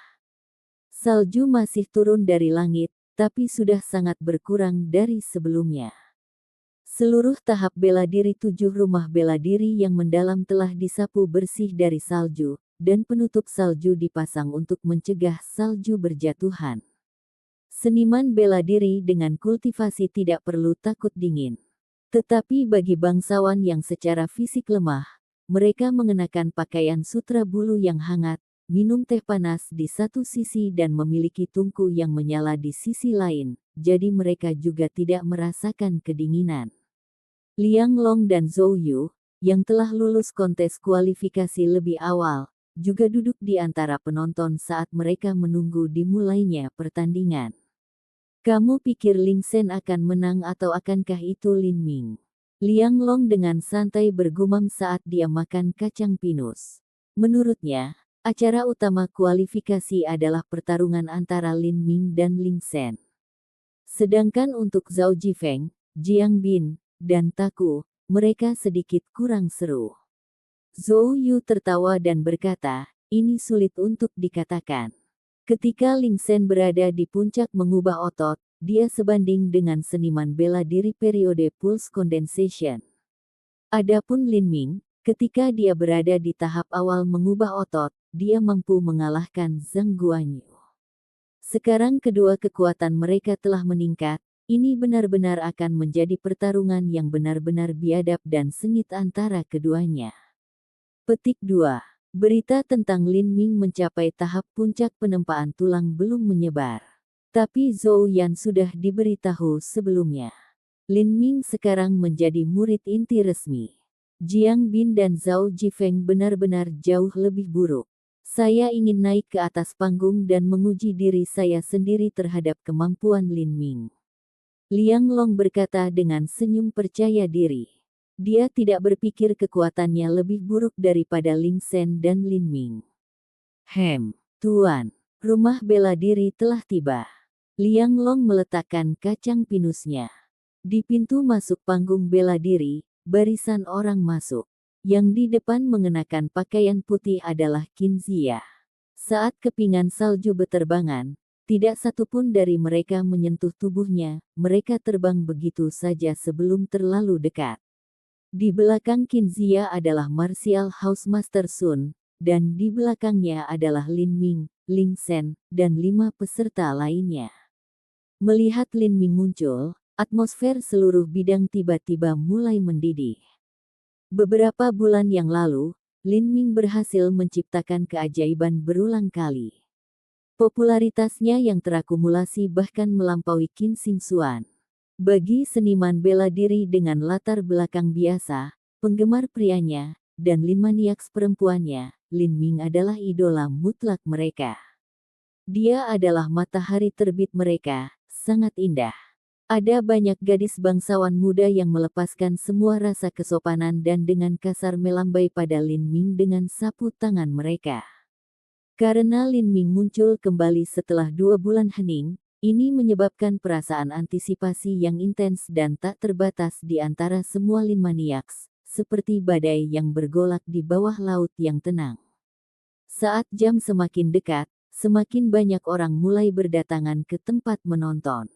Salju masih turun dari langit, tapi sudah sangat berkurang dari sebelumnya. Seluruh tahap bela diri 7 rumah bela diri yang mendalam telah disapu bersih dari salju, dan penutup salju dipasang untuk mencegah salju berjatuhan. Seniman bela diri dengan kultivasi tidak perlu takut dingin. Tetapi bagi bangsawan yang secara fisik lemah, mereka mengenakan pakaian sutra bulu yang hangat, minum teh panas di satu sisi dan memiliki tungku yang menyala di sisi lain, jadi mereka juga tidak merasakan kedinginan. Liang Long dan Zhou Yu, yang telah lulus kontes kualifikasi lebih awal, juga duduk di antara penonton saat mereka menunggu dimulainya pertandingan. Kamu pikir Ling Sen akan menang atau akankah itu Lin Ming? Liang Long dengan santai bergumam saat dia makan kacang pinus. Menurutnya, acara utama kualifikasi adalah pertarungan antara Lin Ming dan Ling Sen. Sedangkan untuk Zhao Jifeng, Jiang Bin, dan Taku, mereka sedikit kurang seru. Zhou Yu tertawa dan berkata, ini sulit untuk dikatakan. Ketika Ling Sen berada di puncak mengubah otot, dia sebanding dengan seniman bela diri periode Pulse Condensation. Adapun Lin Ming, ketika dia berada di tahap awal mengubah otot, dia mampu mengalahkan Zhang Guanyu. Sekarang kedua kekuatan mereka telah meningkat. Ini benar-benar akan menjadi pertarungan yang benar-benar biadab dan sengit antara keduanya. Petik 2. Berita tentang Lin Ming mencapai tahap puncak penempaan tulang belum menyebar. Tapi Zhou Yan sudah diberitahu sebelumnya. Lin Ming sekarang menjadi murid inti resmi. Jiang Bin dan Zhao Jifeng benar-benar jauh lebih buruk. Saya ingin naik ke atas panggung dan menguji diri saya sendiri terhadap kemampuan Lin Ming. Liang Long berkata dengan senyum percaya diri. Dia tidak berpikir kekuatannya lebih buruk daripada Ling Sen dan Lin Ming. Tuan, rumah bela diri telah tiba. Liang Long meletakkan kacang pinusnya. Di pintu masuk panggung bela diri, barisan orang masuk. Yang di depan mengenakan pakaian putih adalah Qin Zia. Saat kepingan salju beterbangan, tidak satupun dari mereka menyentuh tubuhnya, mereka terbang begitu saja sebelum terlalu dekat. Di belakang Qin Zia adalah Martial House Master Sun, dan di belakangnya adalah Lin Ming, Ling Shen, dan 5 peserta lainnya. Melihat Lin Ming muncul, atmosfer seluruh bidang tiba-tiba mulai mendidih. Beberapa bulan yang lalu, Lin Ming berhasil menciptakan keajaiban berulang kali. Popularitasnya yang terakumulasi bahkan melampaui Qin Xingxuan. Bagi seniman bela diri dengan latar belakang biasa, penggemar prianya, dan Lin maniaks perempuannya, Lin Ming adalah idola mutlak mereka. Dia adalah matahari terbit mereka, sangat indah. Ada banyak gadis bangsawan muda yang melepaskan semua rasa kesopanan dan dengan kasar melambai pada Lin Ming dengan sapu tangan mereka. Karena Lin Ming muncul kembali setelah 2 bulan hening, ini menyebabkan perasaan antisipasi yang intens dan tak terbatas di antara semua Lin maniaks, seperti badai yang bergolak di bawah laut yang tenang. Saat jam semakin dekat, semakin banyak orang mulai berdatangan ke tempat menonton.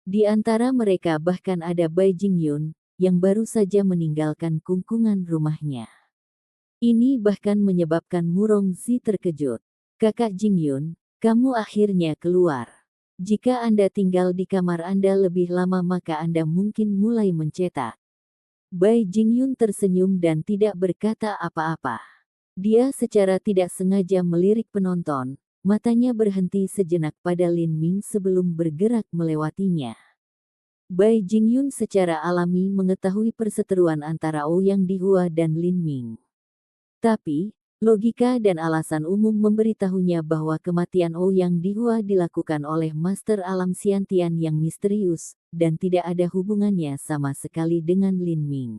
Di antara mereka bahkan ada Bai Jingyun, yang baru saja meninggalkan kungkungan rumahnya. Ini bahkan menyebabkan Murong Zi terkejut. Kakak Jingyun, kamu akhirnya keluar. Jika Anda tinggal di kamar Anda lebih lama maka Anda mungkin mulai mencetak. Bai Jingyun tersenyum dan tidak berkata apa-apa. Dia secara tidak sengaja melirik penonton, matanya berhenti sejenak pada Lin Ming sebelum bergerak melewatinya. Bai Jingyun secara alami mengetahui perseteruan antara Ouyang Dihua dan Lin Ming. Tapi, logika dan alasan umum memberitahunya bahwa kematian Ouyang Dihua dilakukan oleh Master Alam Xiantian yang misterius, dan tidak ada hubungannya sama sekali dengan Lin Ming.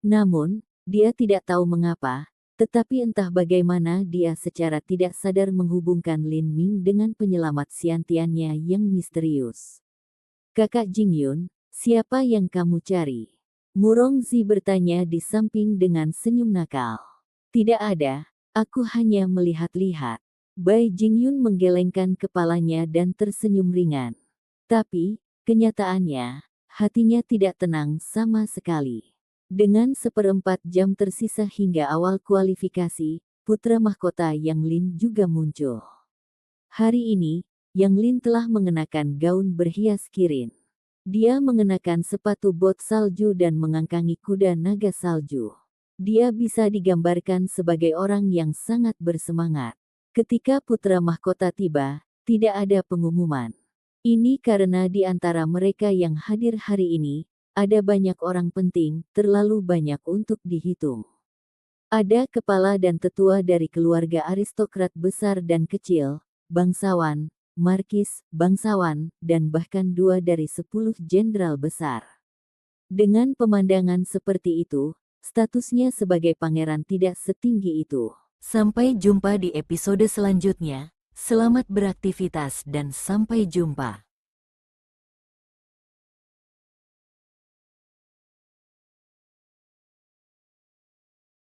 Namun, dia tidak tahu mengapa, tetapi entah bagaimana dia secara tidak sadar menghubungkan Lin Ming dengan penyelamat Xiantiannya yang misterius. Kakak Jingyun, siapa yang kamu cari? Murong Zi bertanya di samping dengan senyum nakal. Tidak ada, aku hanya melihat-lihat. Bai Jingyun menggelengkan kepalanya dan tersenyum ringan. Tapi, kenyataannya, hatinya tidak tenang sama sekali. Dengan 1/4 jam tersisa hingga awal kualifikasi, putra mahkota Yang Lin juga muncul. Hari ini, Yang Lin telah mengenakan gaun berhias kirin. Dia mengenakan sepatu bot salju dan mengangkangi kuda naga salju. Dia bisa digambarkan sebagai orang yang sangat bersemangat. Ketika putra mahkota tiba, tidak ada pengumuman. Ini karena di antara mereka yang hadir hari ini, ada banyak orang penting, terlalu banyak untuk dihitung. Ada kepala dan tetua dari keluarga aristokrat besar dan kecil, bangsawan, markis, bangsawan, dan bahkan 2 dari 10 jenderal besar. Dengan pemandangan seperti itu, statusnya sebagai pangeran tidak setinggi itu. Sampai jumpa di episode selanjutnya. Selamat beraktivitas dan sampai jumpa.